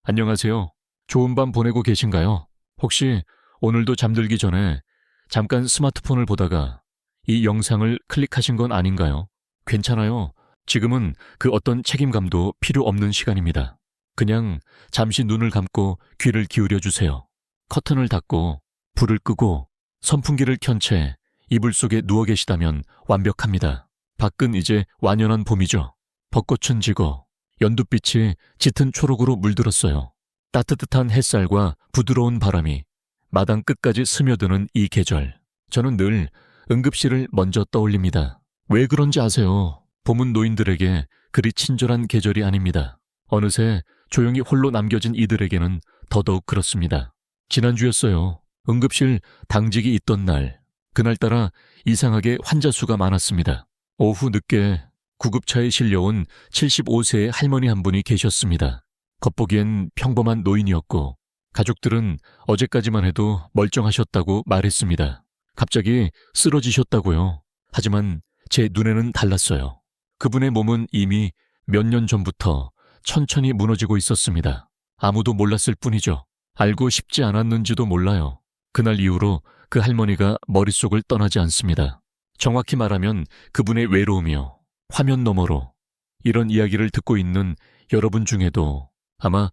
안녕하세요. 좋은 밤 보내고 계신가요? 혹시 오늘도 잠들기 전에 잠깐 스마트폰을 보다가 이 영상을 클릭하신 건 아닌가요? 괜찮아요. 지금은 그 어떤 책임감도 필요 없는 시간입니다. 그냥 잠시 눈을 감고 귀를 기울여 주세요. 커튼을 닫고 불을 끄고 선풍기를 켠 채 이불 속에 누워 계시다면 완벽합니다. 밖은 이제 완연한 봄이죠. 벚꽃은 지고 연두빛이 짙은 초록으로 물들었어요. 따뜻한 햇살과 부드러운 바람이 마당 끝까지 스며드는 이 계절. 저는 늘 응급실을 먼저 떠올립니다. 왜 그런지 아세요? 봄은 노인들에게 그리 친절한 계절이 아닙니다. 어느새 조용히 홀로 남겨진 이들에게는 더더욱 그렇습니다. 지난주였어요. 응급실 당직이 있던 날. 그날따라 이상하게 환자 수가 많았습니다. 오후 늦게 구급차에 실려온 75세의 할머니 한 분이 계셨습니다. 겉보기엔 평범한 노인이었고 가족들은 어제까지만 해도 멀쩡하셨다고 말했습니다. 갑자기 쓰러지셨다고요. 하지만 제 눈에는 달랐어요. 그분의 몸은 이미 몇 년 전부터 천천히 무너지고 있었습니다. 아무도 몰랐을 뿐이죠. 알고 싶지 않았는지도 몰라요. 그날 이후로 그 할머니가 머릿속을 떠나지 않습니다. 정확히 말하면 그분의 외로움이요. 화면 너머로 이런 이야기를 듣고 있는 여러분 중에도 아마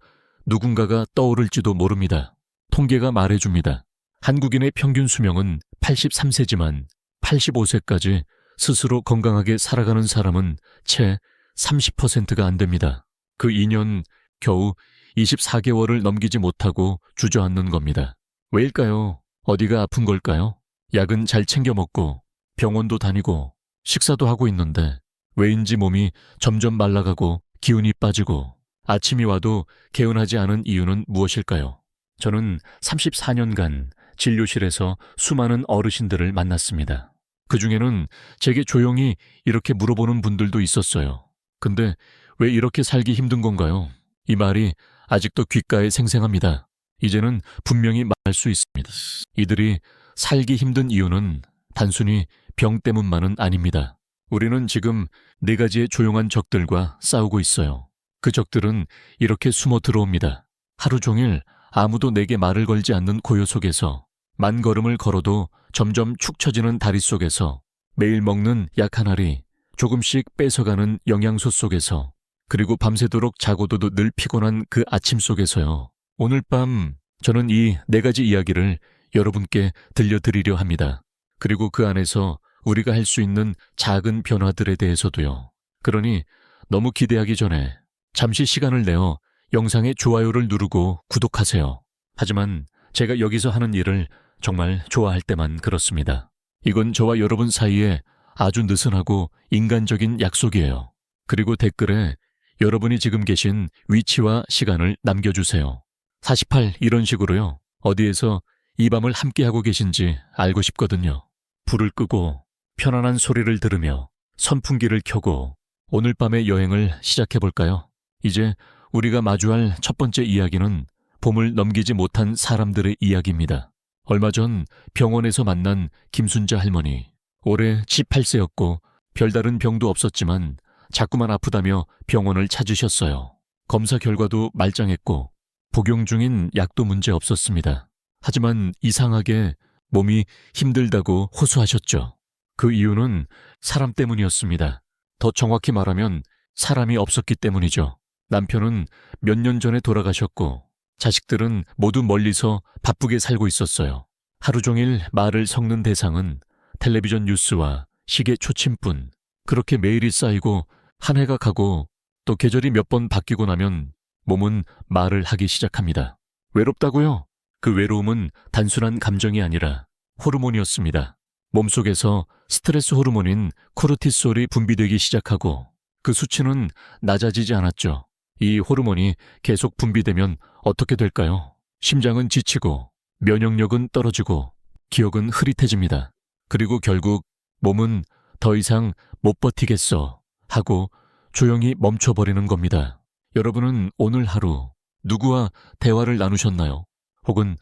누군가가 떠오를지도 모릅니다. 통계가 말해줍니다. 한국인의 평균 수명은 83세지만 85세까지 스스로 건강하게 살아가는 사람은 채 30%가 안 됩니다. 그 2년 겨우 24개월을 넘기지 못하고 주저앉는 겁니다. 왜일까요? 어디가 아픈 걸까요? 약은 잘 챙겨 먹고 병원도 다니고 식사도 하고 있는데 왜인지 몸이 점점 말라가고 기운이 빠지고 아침이 와도 개운하지 않은 이유는 무엇일까요? 저는 34년간 진료실에서 수많은 어르신들을 만났습니다. 그중에는 제게 조용히 이렇게 물어보는 분들도 있었어요. 근데 왜 이렇게 살기 힘든 건가요? 이 말이 아직도 귓가에 생생합니다. 이제는 분명히 말할 수 있습니다. 이들이 살기 힘든 이유는 단순히 병 때문만은 아닙니다. 우리는 지금 4가지의 조용한 적들과 싸우고 있어요. 그 적들은 이렇게 숨어 들어옵니다. 하루 종일 아무도 내게 말을 걸지 않는 고요 속에서, 만 걸음을 걸어도 점점 축 처지는 다리 속에서, 매일 먹는 약 한 알이 조금씩 뺏어가는 영양소 속에서, 그리고 밤새도록 자고도 늘 피곤한 그 아침 속에서요. 오늘 밤 저는 이 4가지 이야기를 여러분께 들려드리려 합니다. 그리고 그 안에서 우리가 할 수 있는 작은 변화들에 대해서도요. 그러니 너무 기대하기 전에 잠시 시간을 내어 영상의 좋아요를 누르고 구독하세요. 하지만 제가 여기서 하는 일을 정말 좋아할 때만 그렇습니다. 이건 저와 여러분 사이에 아주 느슨하고 인간적인 약속이에요. 그리고 댓글에 여러분이 지금 계신 위치와 시간을 남겨주세요. 48 이런 식으로요. 어디에서 이 밤을 함께하고 계신지 알고 싶거든요. 불을 끄고 편안한 소리를 들으며 선풍기를 켜고 오늘 밤의 여행을 시작해볼까요? 이제 우리가 마주할 첫 번째 이야기는 봄을 넘기지 못한 사람들의 이야기입니다. 얼마 전 병원에서 만난 김순자 할머니. 올해 18세였고 별다른 병도 없었지만 자꾸만 아프다며 병원을 찾으셨어요. 검사 결과도 말짱했고 복용 중인 약도 문제 없었습니다. 하지만 이상하게 몸이 힘들다고 호소하셨죠. 그 이유는 사람 때문이었습니다. 더 정확히 말하면 사람이 없었기 때문이죠. 남편은 몇 년 전에 돌아가셨고 자식들은 모두 멀리서 바쁘게 살고 있었어요. 하루 종일 말을 섞는 대상은 텔레비전 뉴스와 시계 초침뿐. 그렇게 매일이 쌓이고 한 해가 가고 또 계절이 몇 번 바뀌고 나면 몸은 말을 하기 시작합니다. 외롭다고요? 그 외로움은 단순한 감정이 아니라 호르몬이었습니다. 몸속에서 스트레스 호르몬인 코르티솔이 분비되기 시작하고 그 수치는 낮아지지 않았죠. 이 호르몬이 계속 분비되면 어떻게 될까요? 심장은 지치고 면역력은 떨어지고 기억은 흐릿해집니다. 그리고 결국 몸은 더 이상 못 버티겠어 하고 조용히 멈춰버리는 겁니다. 여러분은 오늘 하루 누구와 대화를 나누셨나요? 혹은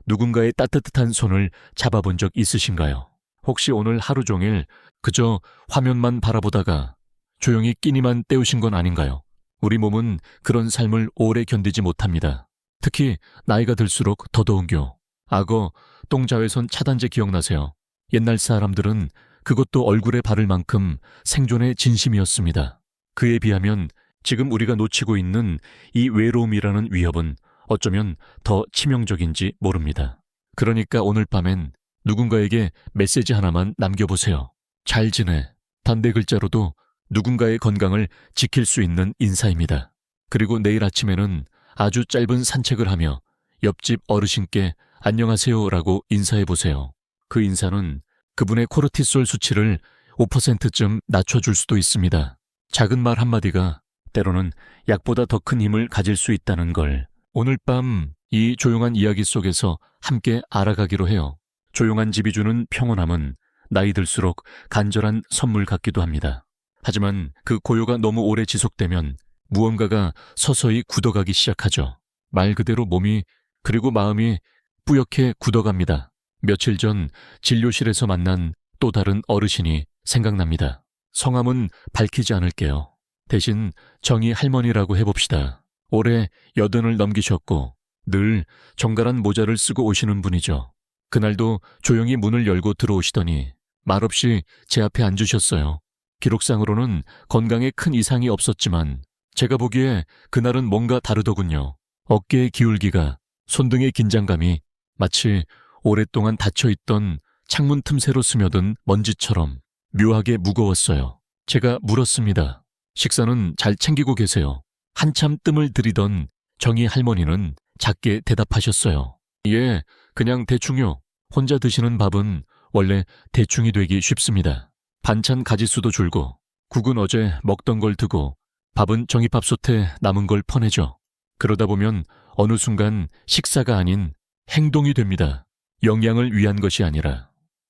누군가의 따뜻한 손을 잡아본 적 있으신가요? 혹시 오늘 하루 종일 그저 화면만 바라보다가 조용히 끼니만 때우신 건 아닌가요? 우리 몸은 그런 삶을 오래 견디지 못합니다. 특히 나이가 들수록 더더운겨. 악어, 똥자외선 차단제 기억나세요? 옛날 사람들은 그것도 얼굴에 바를 만큼 생존의 진심이었습니다. 그에 비하면 지금 우리가 놓치고 있는 이 외로움이라는 위협은 어쩌면 더 치명적인지 모릅니다. 그러니까 오늘 밤엔 누군가에게 메시지 하나만 남겨보세요. 잘 지내. 단대 글자로도 누군가의 건강을 지킬 수 있는 인사입니다. 그리고 내일 아침에는 아주 짧은 산책을 하며 옆집 어르신께 안녕하세요라고 인사해보세요. 그 인사는 그분의 코르티솔 수치를 5%쯤 낮춰줄 수도 있습니다. 작은 말 한마디가 때로는 약보다 더 큰 힘을 가질 수 있다는 걸 오늘 밤 이 조용한 이야기 속에서 함께 알아가기로 해요. 조용한 집이 주는 평온함은 나이 들수록 간절한 선물 같기도 합니다. 하지만 그 고요가 너무 오래 지속되면 무언가가 서서히 굳어가기 시작하죠. 말 그대로 몸이 그리고 마음이 뿌옇게 굳어갑니다. 며칠 전 진료실에서 만난 또 다른 어르신이 생각납니다. 성함은 밝히지 않을게요. 대신 정희 할머니라고 해봅시다. 올해 80을 넘기셨고 늘 정갈한 모자를 쓰고 오시는 분이죠. 그날도 조용히 문을 열고 들어오시더니 말없이 제 앞에 앉으셨어요. 기록상으로는 건강에 큰 이상이 없었지만 제가 보기에 그날은 뭔가 다르더군요. 어깨의 기울기가, 손등의 긴장감이 마치 오랫동안 닫혀있던 창문 틈새로 스며든 먼지처럼 묘하게 무거웠어요. 제가 물었습니다. 식사는 잘 챙기고 계세요? 한참 뜸을 들이던 정희 할머니는 작게 대답하셨어요. 예, 그냥 대충요. 혼자 드시는 밥은 원래 대충이 되기 쉽습니다. 반찬 가짓수도 줄고 국은 어제 먹던 걸 두고 밥은 정희밥솥에 남은 걸 퍼내죠. 그러다 보면 어느 순간 식사가 아닌 행동이 됩니다. 영양을 위한 것이 아니라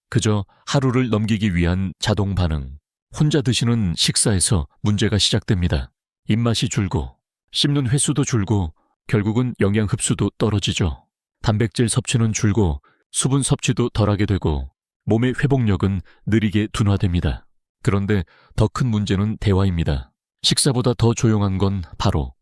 그저 하루를 넘기기 위한 자동 반응. 혼자 드시는 식사에서 문제가 시작됩니다. 입맛이 줄고 씹는 횟수도 줄고 결국은 영양 흡수도 떨어지죠. 단백질 섭취는 줄고 수분 섭취도 덜하게 되고 몸의 회복력은 느리게 둔화됩니다. 그런데 더 큰 문제는 대화입니다. 식사보다 더 조용한 건 바로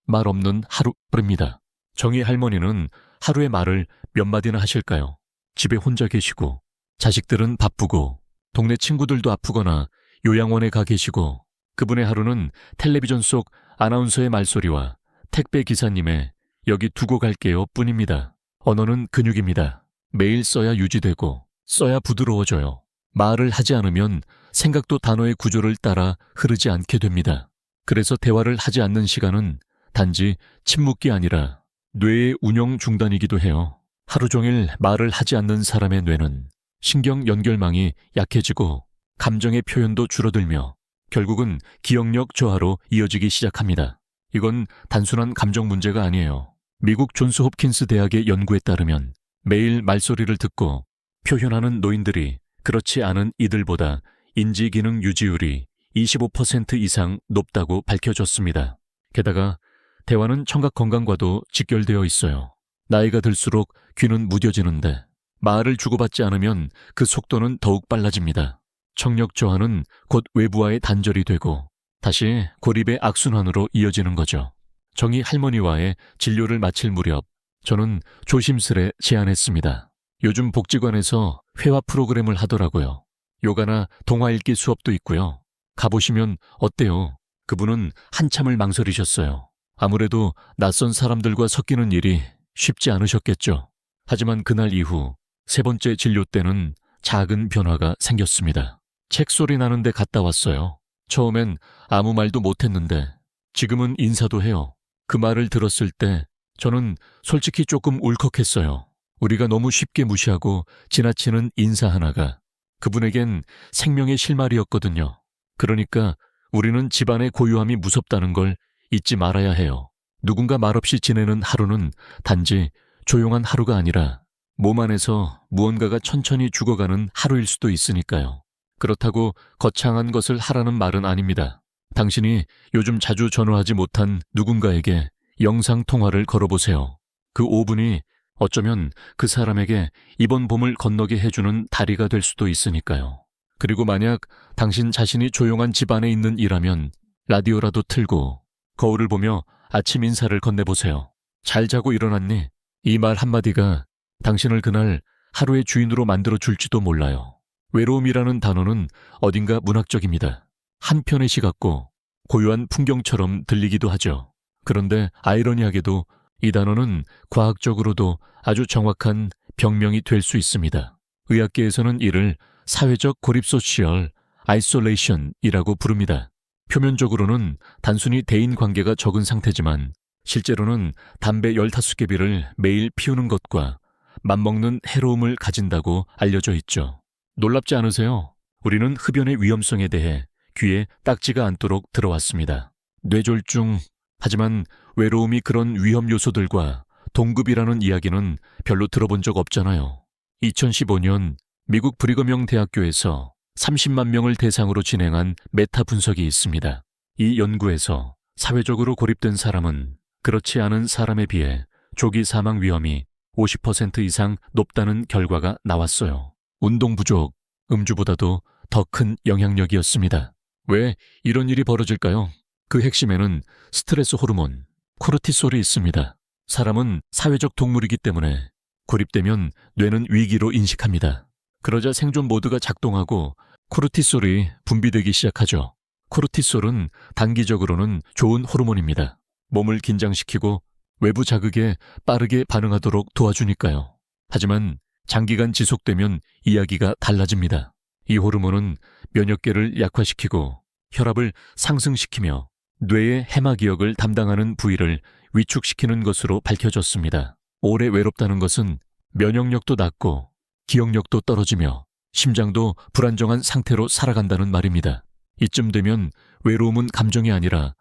말 없는 하루입니다. 정희 할머니는 하루의 말을 몇 마디나 하실까요? 집에 혼자 계시고 자식들은 바쁘고 동네 친구들도 아프거나 요양원에 가 계시고 그분의 하루는 텔레비전 속 아나운서의 말소리와 택배 기사님의 여기 두고 갈게요 뿐입니다. 언어는 근육입니다. 매일 써야 유지되고 써야 부드러워져요. 말을 하지 않으면 생각도 단어의 구조를 따라 흐르지 않게 됩니다. 그래서 대화를 하지 않는 시간은 단지 침묵이 아니라 뇌의 운영 중단이기도 해요. 하루 종일 말을 하지 않는 사람의 뇌는 신경 연결망이 약해지고 감정의 표현도 줄어들며 결국은 기억력 저하로 이어지기 시작합니다. 이건 단순한 감정 문제가 아니에요. 미국 존스 홉킨스 대학의 연구에 따르면 매일 말소리를 듣고 표현하는 노인들이 그렇지 않은 이들보다 인지기능 유지율이 25% 이상 높다고 밝혀졌습니다. 게다가 대화는 청각 건강과도 직결되어 있어요. 나이가 들수록 귀는 무뎌지는데 말을 주고받지 않으면 그 속도는 더욱 빨라집니다. 청력 저하는 곧 외부와의 단절이 되고 다시 고립의 악순환으로 이어지는 거죠. 정희 할머니와의 진료를 마칠 무렵 저는 조심스레 제안했습니다. 요즘 복지관에서 회화 프로그램을 하더라고요. 요가나 동화 읽기 수업도 있고요. 가보시면 어때요? 그분은 한참을 망설이셨어요. 아무래도 낯선 사람들과 섞이는 일이 쉽지 않으셨겠죠. 하지만 그날 이후 3번째 진료 때는 작은 변화가 생겼습니다. 책 소리 나는데 갔다 왔어요. 처음엔 아무 말도 못했는데 지금은 인사도 해요. 그 말을 들었을 때 저는 솔직히 조금 울컥했어요. 우리가 너무 쉽게 무시하고 지나치는 인사 하나가 그분에겐 생명의 실마리였거든요. 그러니까 우리는 집안의 고요함이 무섭다는 걸 잊지 말아야 해요. 누군가 말없이 지내는 하루는 단지 조용한 하루가 아니라 몸 안에서 무언가가 천천히 죽어가는 하루일 수도 있으니까요. 그렇다고 거창한 것을 하라는 말은 아닙니다. 당신이 요즘 자주 전화하지 못한 누군가에게 영상통화를 걸어보세요. 그 5분이 어쩌면 그 사람에게 이번 봄을 건너게 해주는 다리가 될 수도 있으니까요. 그리고 만약 당신 자신이 조용한 집 안에 있는 이라면 라디오라도 틀고 거울을 보며 아침 인사를 건네보세요. 잘 자고 일어났니? 이 말 한마디가 당신을 그날 하루의 주인으로 만들어줄지도 몰라요. 외로움이라는 단어는 어딘가 문학적입니다. 한편의 시 같고 고요한 풍경처럼 들리기도 하죠. 그런데 아이러니하게도 이 단어는 과학적으로도 아주 정확한 병명이 될 수 있습니다. 의학계에서는 이를 사회적 고립 소셜 아이솔레이션이라고 부릅니다. 표면적으로는 단순히 대인 관계가 적은 상태지만 실제로는 담배 15개비를 매일 피우는 것과 맞먹는 해로움을 가진다고 알려져 있죠. 놀랍지 않으세요? 우리는 흡연의 위험성에 대해 귀에 딱지가 않도록 들어왔습니다. 뇌졸중, 하지만 외로움이 그런 위험 요소들과 동급이라는 이야기는 별로 들어본 적 없잖아요. 2015년 미국 브리검영 대학교에서 30만 명을 대상으로 진행한 메타 분석이 있습니다. 이 연구에서 사회적으로 고립된 사람은 그렇지 않은 사람에 비해 조기 사망 위험이 50% 이상 높다는 결과가 나왔어요. 운동 부족, 음주보다도 더 큰 영향력이었습니다. 왜 이런 일이 벌어질까요? 그 핵심에는 스트레스 호르몬, 코르티솔이 있습니다. 사람은 사회적 동물이기 때문에 고립되면 뇌는 위기로 인식합니다. 그러자 생존 모드가 작동하고 코르티솔이 분비되기 시작하죠. 코르티솔은 단기적으로는 좋은 호르몬입니다. 몸을 긴장시키고 외부 자극에 빠르게 반응하도록 도와주니까요. 하지만 장기간 지속되면 이야기가 달라집니다. 이 호르몬은 면역계를 약화시키고 혈압을 상승시키며 뇌의 해마 기억을 담당하는 부위를 위축시키는 것으로 밝혀졌습니다. 오래 외롭다는 것은 면역력도 낮고 기억력도 떨어지며 심장도 불안정한 상태로 살아간다는 말입니다. 이쯤 되면 외로움은 감정이 아니라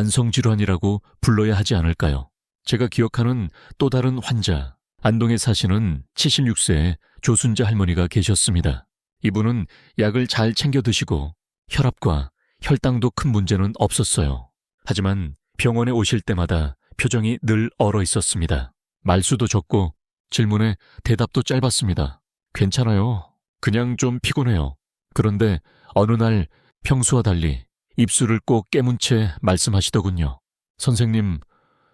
만성질환이라고 불러야 하지 않을까요? 제가 기억하는 또 다른 환자, 안동에 사시는 76세의 조순자 할머니가 계셨습니다. 이분은 약을 잘 챙겨 드시고 혈압과 혈당도 큰 문제는 없었어요. 하지만 병원에 오실 때마다 표정이 늘 얼어 있었습니다. 말수도 적고 질문에 대답도 짧았습니다. 괜찮아요. 그냥 좀 피곤해요. 그런데 어느 날 평소와 달리 입술을 꼭 깨문 채 말씀하시더군요. 선생님,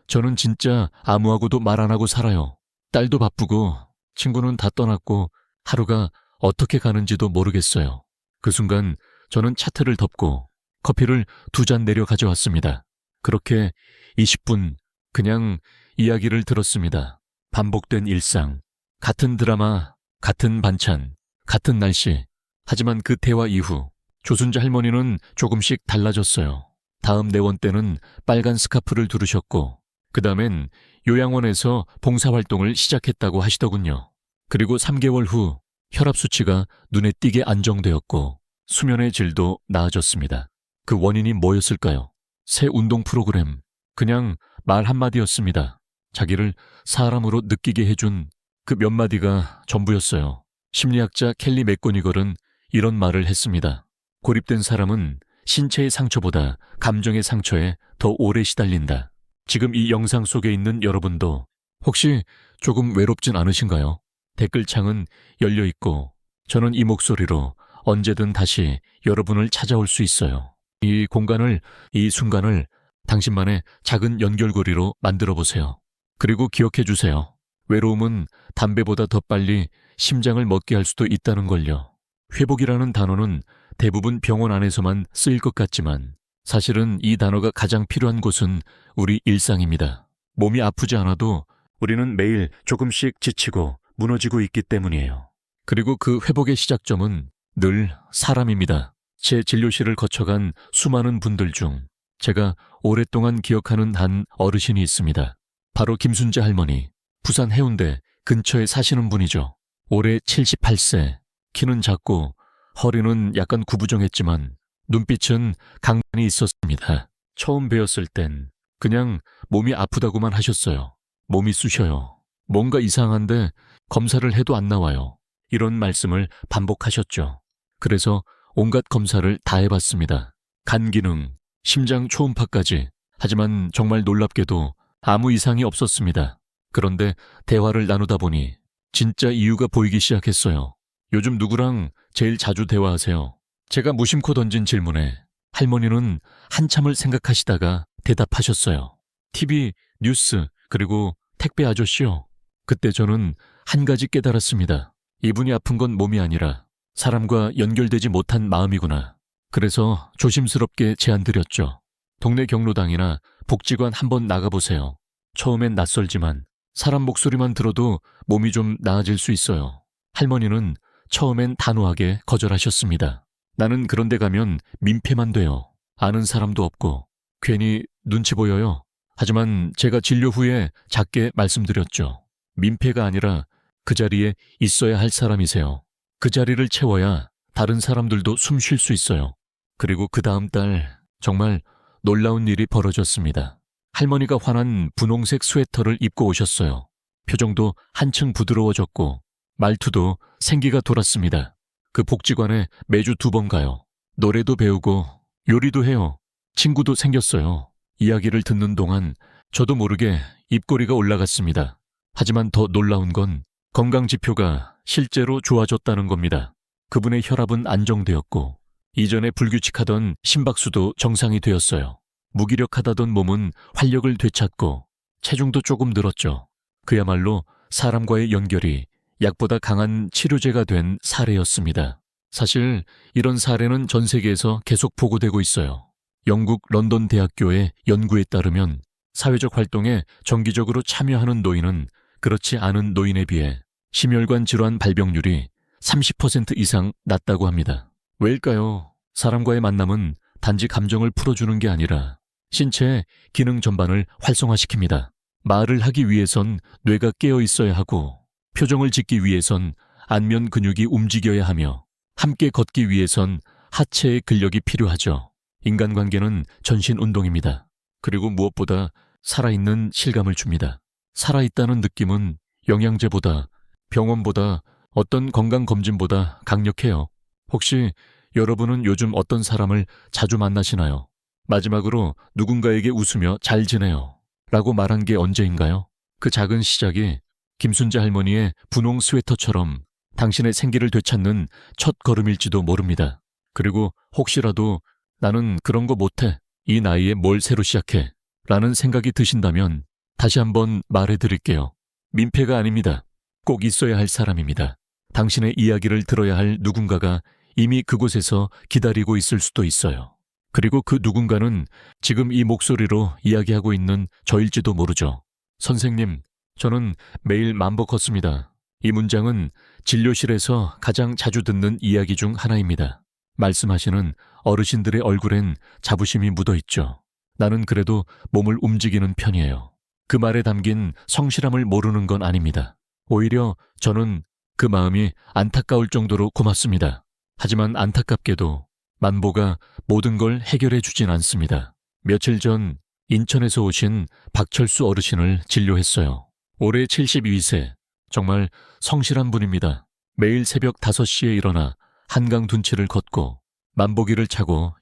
저는 진짜 아무하고도 말 안 하고 살아요. 딸도 바쁘고 친구는 다 떠났고 하루가 어떻게 가는지도 모르겠어요. 그 순간 저는 차트를 덮고 커피를 2잔 내려 가져왔습니다. 그렇게 20분 그냥 이야기를 들었습니다. 반복된 일상, 같은 드라마, 같은 반찬, 같은 날씨. 하지만 그 대화 이후 조순자 할머니는 조금씩 달라졌어요. 다음 내원 때는 빨간 스카프를 두르셨고 그 다음엔 요양원에서 봉사활동을 시작했다고 하시더군요. 그리고 3개월 후 혈압 수치가 눈에 띄게 안정되었고 수면의 질도 나아졌습니다. 그 원인이 뭐였을까요? 새 운동 프로그램, 그냥 말 한마디였습니다. 자기를 사람으로 느끼게 해준 그 몇 마디가 전부였어요. 심리학자 켈리 맥고니걸은 이런 말을 했습니다. 고립된 사람은 신체의 상처보다 감정의 상처에 더 오래 시달린다. 지금 이 영상 속에 있는 여러분도 혹시 조금 외롭진 않으신가요? 댓글창은 열려 있고 저는 이 목소리로 언제든 다시 여러분을 찾아올 수 있어요. 이 공간을, 이 순간을 당신만의 작은 연결고리로 만들어 보세요. 그리고 기억해 주세요. 외로움은 담배보다 더 빨리 심장을 멎게 할 수도 있다는 걸요. 회복이라는 단어는 대부분 병원 안에서만 쓰일 것 같지만 사실은 이 단어가 가장 필요한 곳은 우리 일상입니다. 몸이 아프지 않아도 우리는 매일 조금씩 지치고 무너지고 있기 때문이에요. 그리고 그 회복의 시작점은 늘 사람입니다. 제 진료실을 거쳐간 수많은 분들 중 제가 오랫동안 기억하는 한 어르신이 있습니다. 바로 김순자 할머니, 부산 해운대 근처에 사시는 분이죠. 올해 78세, 키는 작고 허리는 약간 구부정했지만 눈빛은 강단이 있었습니다. 처음 뵈었을 땐 그냥 몸이 아프다고만 하셨어요. 몸이 쑤셔요. 뭔가 이상한데 검사를 해도 안 나와요. 이런 말씀을 반복하셨죠. 그래서 온갖 검사를 다 해봤습니다. 간 기능, 심장 초음파까지. 하지만 정말 놀랍게도 아무 이상이 없었습니다. 그런데 대화를 나누다 보니 진짜 이유가 보이기 시작했어요. 요즘 누구랑 제일 자주 대화하세요? 제가 무심코 던진 질문에 할머니는 한참을 생각하시다가 대답하셨어요. TV, 뉴스, 그리고 택배 아저씨요. 그때 저는 한 가지 깨달았습니다. 이분이 아픈 건 몸이 아니라 사람과 연결되지 못한 마음이구나. 그래서 조심스럽게 제안드렸죠. 동네 경로당이나 복지관 한번 나가보세요. 처음엔 낯설지만 사람 목소리만 들어도 몸이 좀 나아질 수 있어요. 할머니는 처음엔 단호하게 거절하셨습니다. 나는 그런 데 가면 민폐만 돼요. 아는 사람도 없고 괜히 눈치 보여요. 하지만 제가 진료 후에 작게 말씀드렸죠. 민폐가 아니라 그 자리에 있어야 할 사람이세요. 그 자리를 채워야 다른 사람들도 숨 쉴 수 있어요. 그리고 그 다음 달 정말 놀라운 일이 벌어졌습니다. 할머니가 환한 분홍색 스웨터를 입고 오셨어요. 표정도 한층 부드러워졌고 말투도 생기가 돌았습니다. 그 복지관에 매주 2번 가요. 노래도 배우고 요리도 해요. 친구도 생겼어요. 이야기를 듣는 동안 저도 모르게 입꼬리가 올라갔습니다. 하지만 더 놀라운 건 건강지표가 실제로 좋아졌다는 겁니다. 그분의 혈압은 안정되었고 이전에 불규칙하던 심박수도 정상이 되었어요. 무기력하다던 몸은 활력을 되찾고 체중도 조금 늘었죠. 그야말로 사람과의 연결이 약보다 강한 치료제가 된 사례였습니다. 사실 이런 사례는 전 세계에서 계속 보고되고 있어요. 영국 런던 대학교의 연구에 따르면 사회적 활동에 정기적으로 참여하는 노인은 그렇지 않은 노인에 비해 심혈관 질환 발병률이 30% 이상 낮다고 합니다. 왜일까요? 사람과의 만남은 단지 감정을 풀어주는 게 아니라 신체의 기능 전반을 활성화시킵니다. 말을 하기 위해선 뇌가 깨어 있어야 하고 표정을 짓기 위해선 안면 근육이 움직여야 하며 함께 걷기 위해선 하체의 근력이 필요하죠. 인간관계는 전신 운동입니다. 그리고 무엇보다 살아있는 실감을 줍니다. 살아있다는 느낌은 영양제보다 병원보다 어떤 건강검진보다 강력해요. 혹시 여러분은 요즘 어떤 사람을 자주 만나시나요? 마지막으로 누군가에게 웃으며 잘 지내요 라고 말한 게 언제인가요? 그 작은 시작이 김순자 할머니의 분홍 스웨터처럼 당신의 생기를 되찾는 첫 걸음일지도 모릅니다. 그리고 혹시라도 나는 그런 거 못해, 이 나이에 뭘 새로 시작해 라는 생각이 드신다면 다시 한번 말해드릴게요. 민폐가 아닙니다. 꼭 있어야 할 사람입니다. 당신의 이야기를 들어야 할 누군가가 이미 그곳에서 기다리고 있을 수도 있어요. 그리고 그 누군가는 지금 이 목소리로 이야기하고 있는 저일지도 모르죠. 선생님, 저는 매일 만보 걷습니다. 이 문장은 진료실에서 가장 자주 듣는 이야기 중 하나입니다. 말씀하시는 어르신들의 얼굴엔 자부심이 묻어있죠. 나는 그래도 몸을 움직이는 편이에요. 그 말에 담긴 성실함을 모르는 건 아닙니다. 오히려 저는 그 마음이 안타까울 정도로 고맙습니다. 하지만 안타깝게도 만보가 모든 걸 해결해 주진 않습니다. 며칠 전 인천에서 오신 박철수 어르신을 진료했어요. 올해 72세, 정말 성실한 분입니다. 매일 새벽 5시에 일어나 한강 둔치를 걷고 만보기를 차고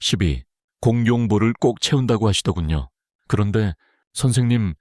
공용보를 꼭 채운다고 하시더군요. 그런데 선생님,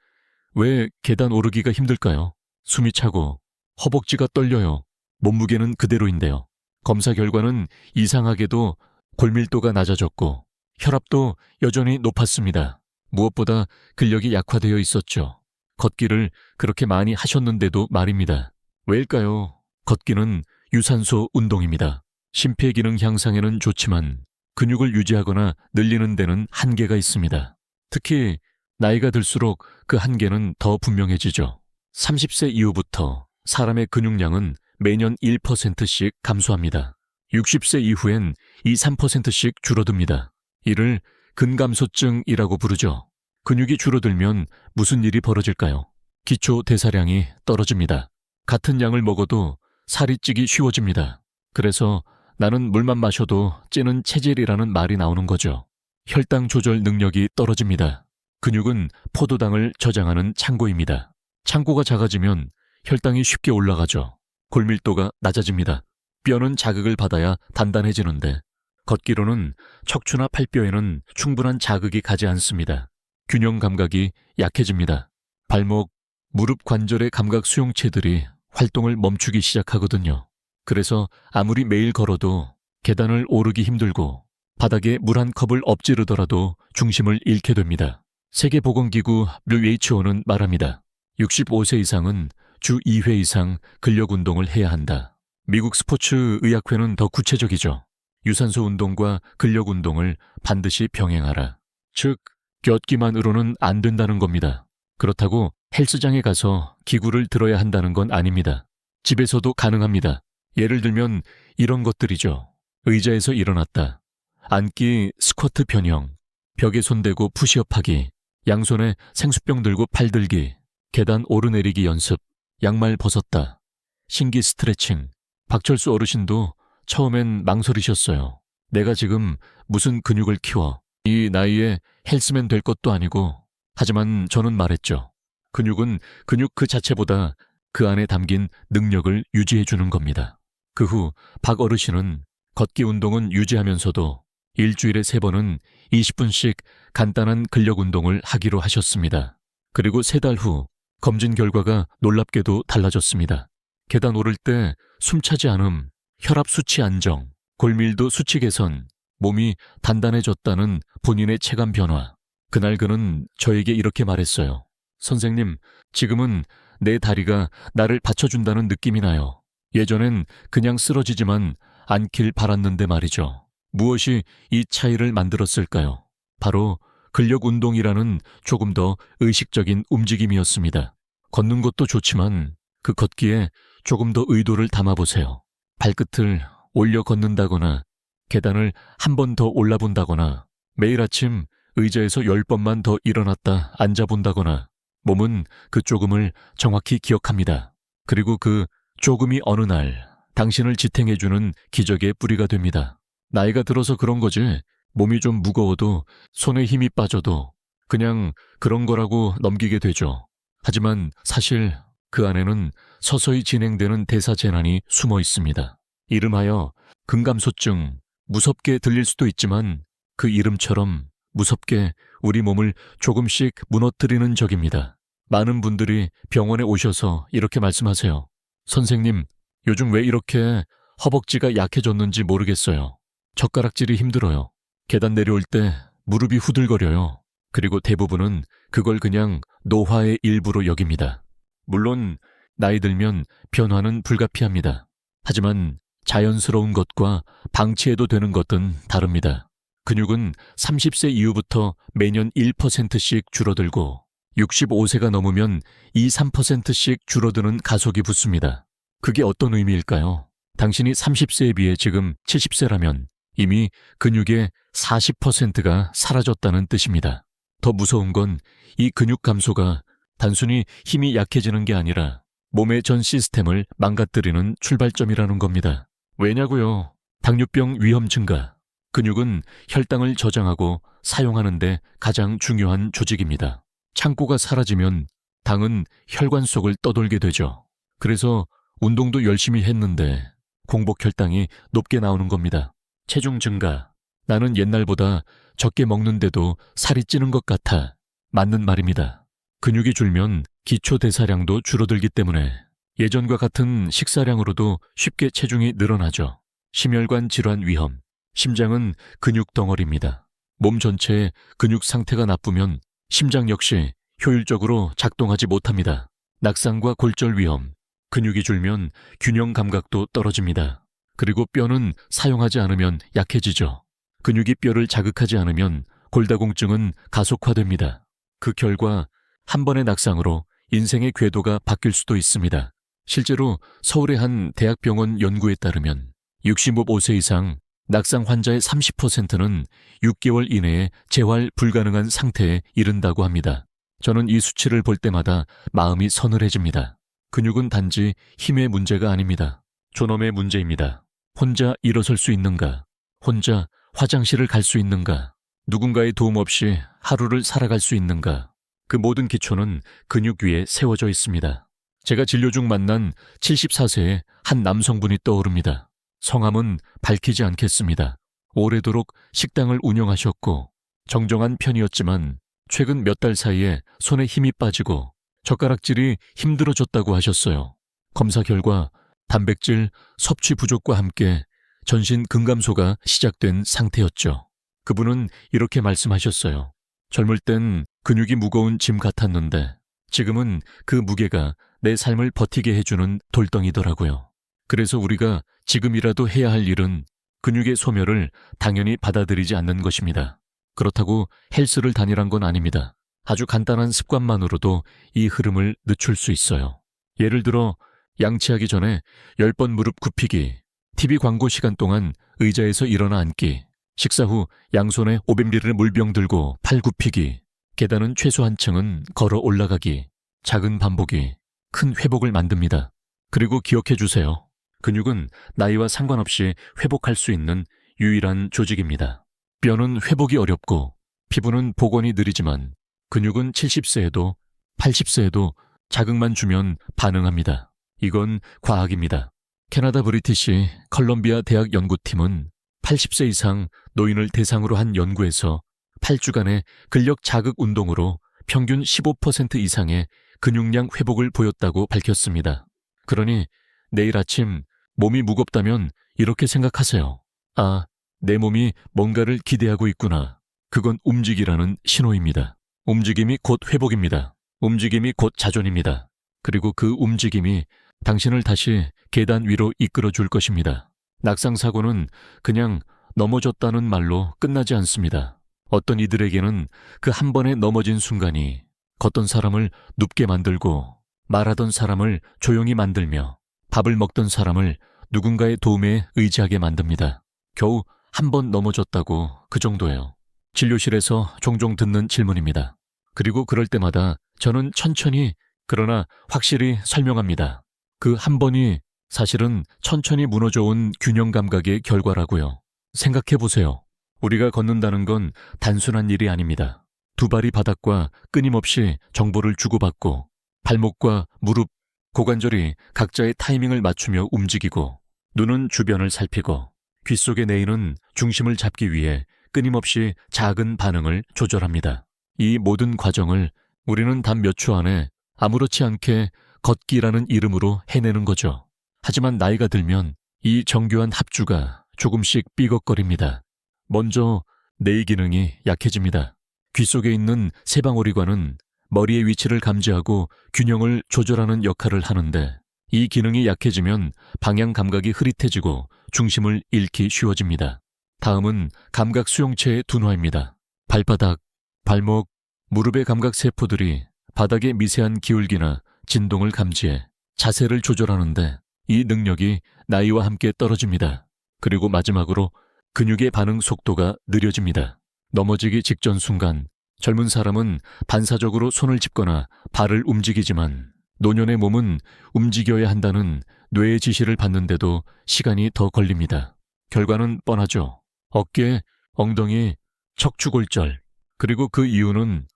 왜 계단 오르기가 힘들까요? 숨이 차고 허벅지가 떨려요. 몸무게는 그대로인데요. 검사 결과는 이상하게도 골밀도가 낮아졌고 혈압도 여전히 높았습니다. 무엇보다 근력이 약화되어 있었죠. 걷기를 그렇게 많이 하셨는데도 말입니다. 왜일까요? 걷기는 유산소 운동입니다. 심폐기능 향상에는 좋지만 근육을 유지하거나 늘리는 데는 한계가 있습니다. 특히 나이가 들수록 그 한계는 더 분명해지죠. 30세 이후부터 사람의 근육량은 매년 1%씩 감소합니다. 60세 이후엔 2~3%씩 줄어듭니다. 이를 근감소증이라고 부르죠. 근육이 줄어들면 무슨 일이 벌어질까요? 기초 대사량이 떨어집니다. 같은 양을 먹어도 살이 찌기 쉬워집니다. 그래서 나는 물만 마셔도 찌는 체질이라는 말이 나오는 거죠. 혈당 조절 능력이 떨어집니다. 근육은 포도당을 저장하는 창고입니다. 창고가 작아지면 혈당이 쉽게 올라가죠. 골밀도가 낮아집니다. 뼈는 자극을 받아야 단단해지는데 걷기로는 척추나 팔뼈에는 충분한 자극이 가지 않습니다. 균형 감각이 약해집니다. 발목, 무릎 관절의 감각 수용체들이 활동을 멈추기 시작하거든요. 그래서 아무리 매일 걸어도 계단을 오르기 힘들고 바닥에 물 한 컵을 엎지르더라도 중심을 잃게 됩니다. 세계보건기구 WHO는 말합니다. 65세 이상은 주 2회 이상 근력운동을 해야 한다. 미국 스포츠의학회는 더 구체적이죠. 유산소 운동과 근력운동을 반드시 병행하라. 즉, 걷기만으로는 안 된다는 겁니다. 그렇다고 헬스장에 가서 기구를 들어야 한다는 건 아닙니다. 집에서도 가능합니다. 예를 들면 이런 것들이죠. 의자에서 일어났다. 앉기 스쿼트 변형, 벽에 손대고 푸시업하기, 양손에 생수병 들고 팔 들기, 계단 오르내리기 연습, 양말 벗었다, 신기 스트레칭. 박철수 어르신도 처음엔 망설이셨어요. 내가 지금 무슨 근육을 키워, 이 나이에 헬스맨 될 것도 아니고. 하지만 저는 말했죠. 근육은 근육 그 자체보다 그 안에 담긴 능력을 유지해주는 겁니다. 그 후 박 어르신은 걷기 운동은 유지하면서도 일주일에 3번은 20분씩 간단한 근력 운동을 하기로 하셨습니다. 그리고 3달 후 검진 결과가 놀랍게도 달라졌습니다. 계단 오를 때 숨차지 않음, 혈압 수치 안정, 골밀도 수치 개선, 몸이 단단해졌다는 본인의 체감 변화. 그날 그는 저에게 이렇게 말했어요. 선생님, 지금은 내 다리가 나를 받쳐준다는 느낌이 나요. 예전엔 그냥 쓰러지지만 않길 바랐는데 말이죠. 무엇이 이 차이를 만들었을까요? 바로 근력 운동이라는 조금 더 의식적인 움직임이었습니다. 걷는 것도 좋지만 그 걷기에 조금 더 의도를 담아보세요. 발끝을 올려 걷는다거나 계단을 한 번 더 올라본다거나 매일 아침 의자에서 10번만 더 일어났다 앉아본다거나 몸은 그 조금을 정확히 기억합니다. 그리고 그 조금이 어느 날 당신을 지탱해주는 기적의 뿌리가 됩니다. 나이가 들어서 그런 거지 몸이 좀 무거워도 손에 힘이 빠져도 그냥 그런 거라고 넘기게 되죠. 하지만 사실 그 안에는 서서히 진행되는 대사재난이 숨어 있습니다. 이름하여 근감소증, 무섭게 들릴 수도 있지만 그 이름처럼 무섭게 우리 몸을 조금씩 무너뜨리는 적입니다. 많은 분들이 병원에 오셔서 이렇게 말씀하세요. 선생님, 요즘 왜 이렇게 허벅지가 약해졌는지 모르겠어요. 젓가락질이 힘들어요. 계단 내려올 때 무릎이 후들거려요. 그리고 대부분은 그걸 그냥 노화의 일부로 여깁니다. 물론 나이 들면 변화는 불가피합니다. 하지만 자연스러운 것과 방치해도 되는 것은 다릅니다. 근육은 30세 이후부터 매년 1%씩 줄어들고 65세가 넘으면 2~3%씩 줄어드는 가속이 붙습니다. 그게 어떤 의미일까요? 당신이 30세에 비해 지금 70세라면 이미 근육의 40%가 사라졌다는 뜻입니다. 더 무서운 건 이 근육 감소가 단순히 힘이 약해지는 게 아니라 몸의 전 시스템을 망가뜨리는 출발점이라는 겁니다. 왜냐고요? 당뇨병 위험 증가. 근육은 혈당을 저장하고 사용하는 데 가장 중요한 조직입니다. 창고가 사라지면 당은 혈관 속을 떠돌게 되죠. 그래서 운동도 열심히 했는데 공복 혈당이 높게 나오는 겁니다. 체중 증가. 나는 옛날보다 적게 먹는데도 살이 찌는 것 같아. 맞는 말입니다. 근육이 줄면 기초 대사량도 줄어들기 때문에 예전과 같은 식사량으로도 쉽게 체중이 늘어나죠. 심혈관 질환 위험. 심장은 근육 덩어리입니다. 몸 전체의 근육 상태가 나쁘면 심장 역시 효율적으로 작동하지 못합니다. 낙상과 골절 위험. 근육이 줄면 균형 감각도 떨어집니다. 그리고 뼈는 사용하지 않으면 약해지죠. 근육이 뼈를 자극하지 않으면 골다공증은 가속화됩니다. 그 결과 한 번의 낙상으로 인생의 궤도가 바뀔 수도 있습니다. 실제로 서울의 한 대학병원 연구에 따르면 65세 이상 낙상 환자의 30%는 6개월 이내에 재활 불가능한 상태에 이른다고 합니다. 저는 이 수치를 볼 때마다 마음이 서늘해집니다. 근육은 단지 힘의 문제가 아닙니다. 존엄의 문제입니다. 혼자 일어설 수 있는가? 혼자 화장실을 갈 수 있는가? 누군가의 도움 없이 하루를 살아갈 수 있는가? 그 모든 기초는 근육 위에 세워져 있습니다. 제가 진료 중 만난 74세의 한 남성분이 떠오릅니다. 성함은 밝히지 않겠습니다. 오래도록 식당을 운영하셨고 정정한 편이었지만 최근 몇 달 사이에 손에 힘이 빠지고 젓가락질이 힘들어졌다고 하셨어요. 검사 결과 단백질 섭취 부족과 함께 전신 근감소가 시작된 상태였죠. 그분은 이렇게 말씀하셨어요. 젊을 땐 근육이 무거운 짐 같았는데 지금은 그 무게가 내 삶을 버티게 해주는 돌덩이더라고요. 그래서 우리가 지금이라도 해야 할 일은 근육의 소멸을 당연히 받아들이지 않는 것입니다. 그렇다고 헬스를 다니란 건 아닙니다. 아주 간단한 습관만으로도 이 흐름을 늦출 수 있어요. 예를 들어 양치하기 전에 10번 무릎 굽히기, TV 광고 시간 동안 의자에서 일어나 앉기, 식사 후 양손에 500ml 물병 들고 팔 굽히기, 계단은 최소 한 층은 걸어 올라가기, 작은 반복이 큰 회복을 만듭니다. 그리고 기억해 주세요. 근육은 나이와 상관없이 회복할 수 있는 유일한 조직입니다. 뼈는 회복이 어렵고 피부는 복원이 느리지만 근육은 70세에도 80세에도 자극만 주면 반응합니다. 이건 과학입니다. 캐나다 브리티시 컬럼비아 대학 연구팀은 80세 이상 노인을 대상으로 한 연구에서 8주간의 근력 자극 운동으로 평균 15% 이상의 근육량 회복을 보였다고 밝혔습니다. 그러니 내일 아침 몸이 무겁다면 이렇게 생각하세요. 아, 내 몸이 뭔가를 기대하고 있구나. 그건 움직이라는 신호입니다. 움직임이 곧 회복입니다. 움직임이 곧 자존입니다. 그리고 그 움직임이 당신을 다시 계단 위로 이끌어 줄 것입니다. 낙상사고는 그냥 넘어졌다는 말로 끝나지 않습니다. 어떤 이들에게는 그 한 번에 넘어진 순간이 걷던 사람을 눕게 만들고 말하던 사람을 조용히 만들며 밥을 먹던 사람을 누군가의 도움에 의지하게 만듭니다. 겨우 한 번 넘어졌다고 그 정도예요. 진료실에서 종종 듣는 질문입니다. 그리고 그럴 때마다 저는 천천히 그러나 확실히 설명합니다. 그 한 번이 사실은 천천히 무너져온 균형 감각의 결과라고요. 생각해 보세요. 우리가 걷는다는 건 단순한 일이 아닙니다. 두 발이 바닥과 끊임없이 정보를 주고받고 발목과 무릎, 고관절이 각자의 타이밍을 맞추며 움직이고 눈은 주변을 살피고 귓속의 뇌는 중심을 잡기 위해 끊임없이 작은 반응을 조절합니다. 이 모든 과정을 우리는 단 몇 초 안에 아무렇지 않게 걷기라는 이름으로 해내는 거죠. 하지만 나이가 들면 이 정교한 합주가 조금씩 삐걱거립니다. 먼저 뇌 기능이 약해집니다. 귓속에 있는 세방오리관은 머리의 위치를 감지하고 균형을 조절하는 역할을 하는데 이 기능이 약해지면 방향 감각이 흐릿해지고 중심을 잃기 쉬워집니다. 다음은 감각 수용체의 둔화입니다. 발바닥, 발목, 무릎의 감각 세포들이 바닥의 미세한 기울기나 진동을 감지해 자세를 조절하는데 이 능력이 나이와 함께 떨어집니다. 그리고 마지막으로 근육의 반응 속도가 느려집니다. 넘어지기 직전 순간 젊은 사람은 반사적으로 손을 짚거나 발을 움직이지만 노년의 몸은 움직여야 한다는 뇌의 지시를 받는데도 시간이 더 걸립니다. 결과는 뻔하죠. 어깨, 엉덩이, 척추골절, 그리고 그 이유는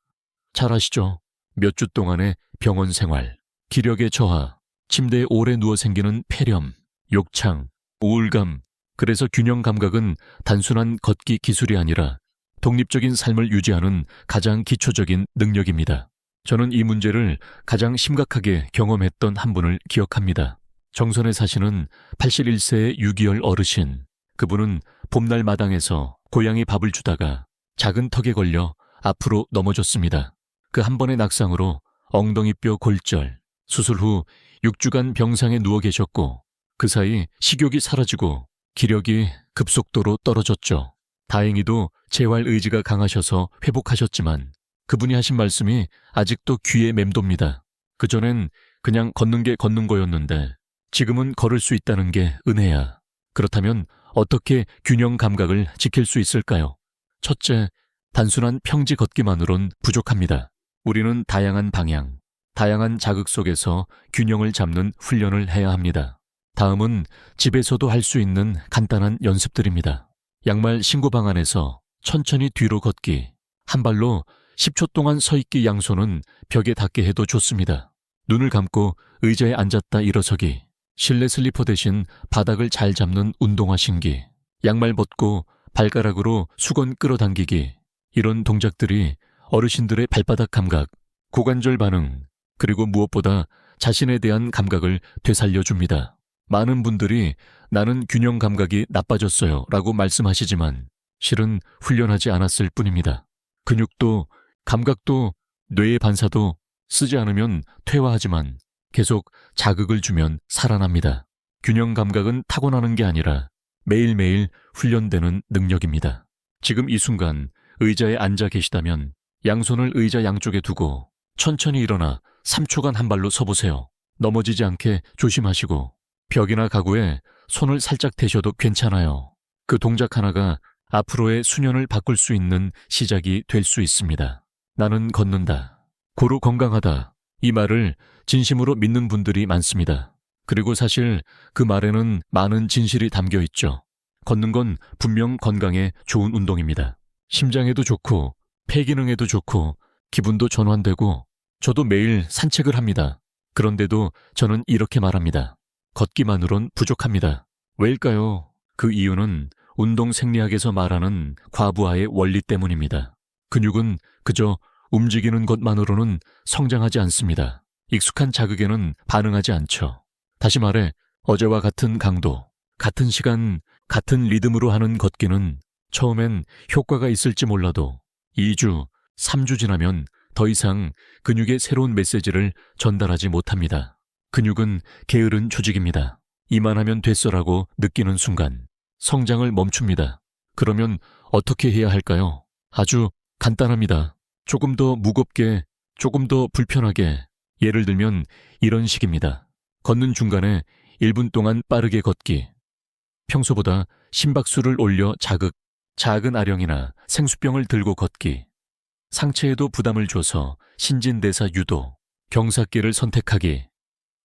잘 아시죠? 몇 주 동안의 병원 생활, 기력의 저하, 침대에 오래 누워 생기는 폐렴, 욕창, 우울감. 그래서 균형 감각은 단순한 걷기 기술이 아니라 독립적인 삶을 유지하는 가장 기초적인 능력입니다. 저는 이 문제를 가장 심각하게 경험했던 한 분을 기억합니다. 정선에 사시는 81세의 유기열 어르신. 그분은 봄날 마당에서 고양이 밥을 주다가 작은 턱에 걸려 앞으로 넘어졌습니다. 그 한 번의 낙상으로 엉덩이뼈 골절, 수술 후 6주간 병상에 누워 계셨고 그 사이 식욕이 사라지고 기력이 급속도로 떨어졌죠. 다행히도 재활 의지가 강하셔서 회복하셨지만 그분이 하신 말씀이 아직도 귀에 맴돕니다. 그전엔 그냥 걷는 게 걷는 거였는데 지금은 걸을 수 있다는 게 은혜야. 그렇다면 어떻게 균형 감각을 지킬 수 있을까요? 첫째, 단순한 평지 걷기만으론 부족합니다. 우리는 다양한 방향, 다양한 자극 속에서 균형을 잡는 훈련을 해야 합니다. 다음은 집에서도 할 수 있는 간단한 연습들입니다. 양말 신고방 안에서 천천히 뒤로 걷기, 한 발로 10초 동안 서 있기 양손은 벽에 닿게 해도 좋습니다. 눈을 감고 의자에 앉았다 일어서기, 실내 슬리퍼 대신 바닥을 잘 잡는 운동화 신기, 양말 벗고 발가락으로 수건 끌어당기기, 이런 동작들이 어르신들의 발바닥 감각, 고관절 반응, 그리고 무엇보다 자신에 대한 감각을 되살려줍니다. 많은 분들이 나는 균형 감각이 나빠졌어요 라고 말씀하시지만 실은 훈련하지 않았을 뿐입니다. 근육도 감각도 뇌의 반사도 쓰지 않으면 퇴화하지만 계속 자극을 주면 살아납니다. 균형 감각은 타고나는 게 아니라 매일매일 훈련되는 능력입니다. 지금 이 순간 의자에 앉아 계시다면 양손을 의자 양쪽에 두고 천천히 일어나 3초간 한 발로 서보세요. 넘어지지 않게 조심하시고 벽이나 가구에 손을 살짝 대셔도 괜찮아요. 그 동작 하나가 앞으로의 수년을 바꿀 수 있는 시작이 될 수 있습니다. 나는 걷는다. 고루 건강하다. 이 말을 진심으로 믿는 분들이 많습니다. 그리고 사실 그 말에는 많은 진실이 담겨 있죠. 걷는 건 분명 건강에 좋은 운동입니다. 심장에도 좋고 폐기능에도 좋고 기분도 전환되고 저도 매일 산책을 합니다. 그런데도 저는 이렇게 말합니다. 걷기만으론 부족합니다. 왜일까요? 그 이유는 운동 생리학에서 말하는 과부하의 원리 때문입니다. 근육은 그저 움직이는 것만으로는 성장하지 않습니다. 익숙한 자극에는 반응하지 않죠. 다시 말해 어제와 같은 강도, 같은 시간, 같은 리듬으로 하는 걷기는 처음엔 효과가 있을지 몰라도 2주, 3주 지나면 더 이상 근육에 새로운 메시지를 전달하지 못합니다. 근육은 게으른 조직입니다. 이만하면 됐어라고 느끼는 순간 성장을 멈춥니다. 그러면 어떻게 해야 할까요? 아주 간단합니다. 조금 더 무겁게, 조금 더 불편하게. 예를 들면 이런 식입니다. 걷는 중간에 1분 동안 빠르게 걷기. 평소보다 심박수를 올려 자극, 작은 아령이나 생수병을 들고 걷기. 상체에도 부담을 줘서 신진대사 유도, 경사길을 선택하기.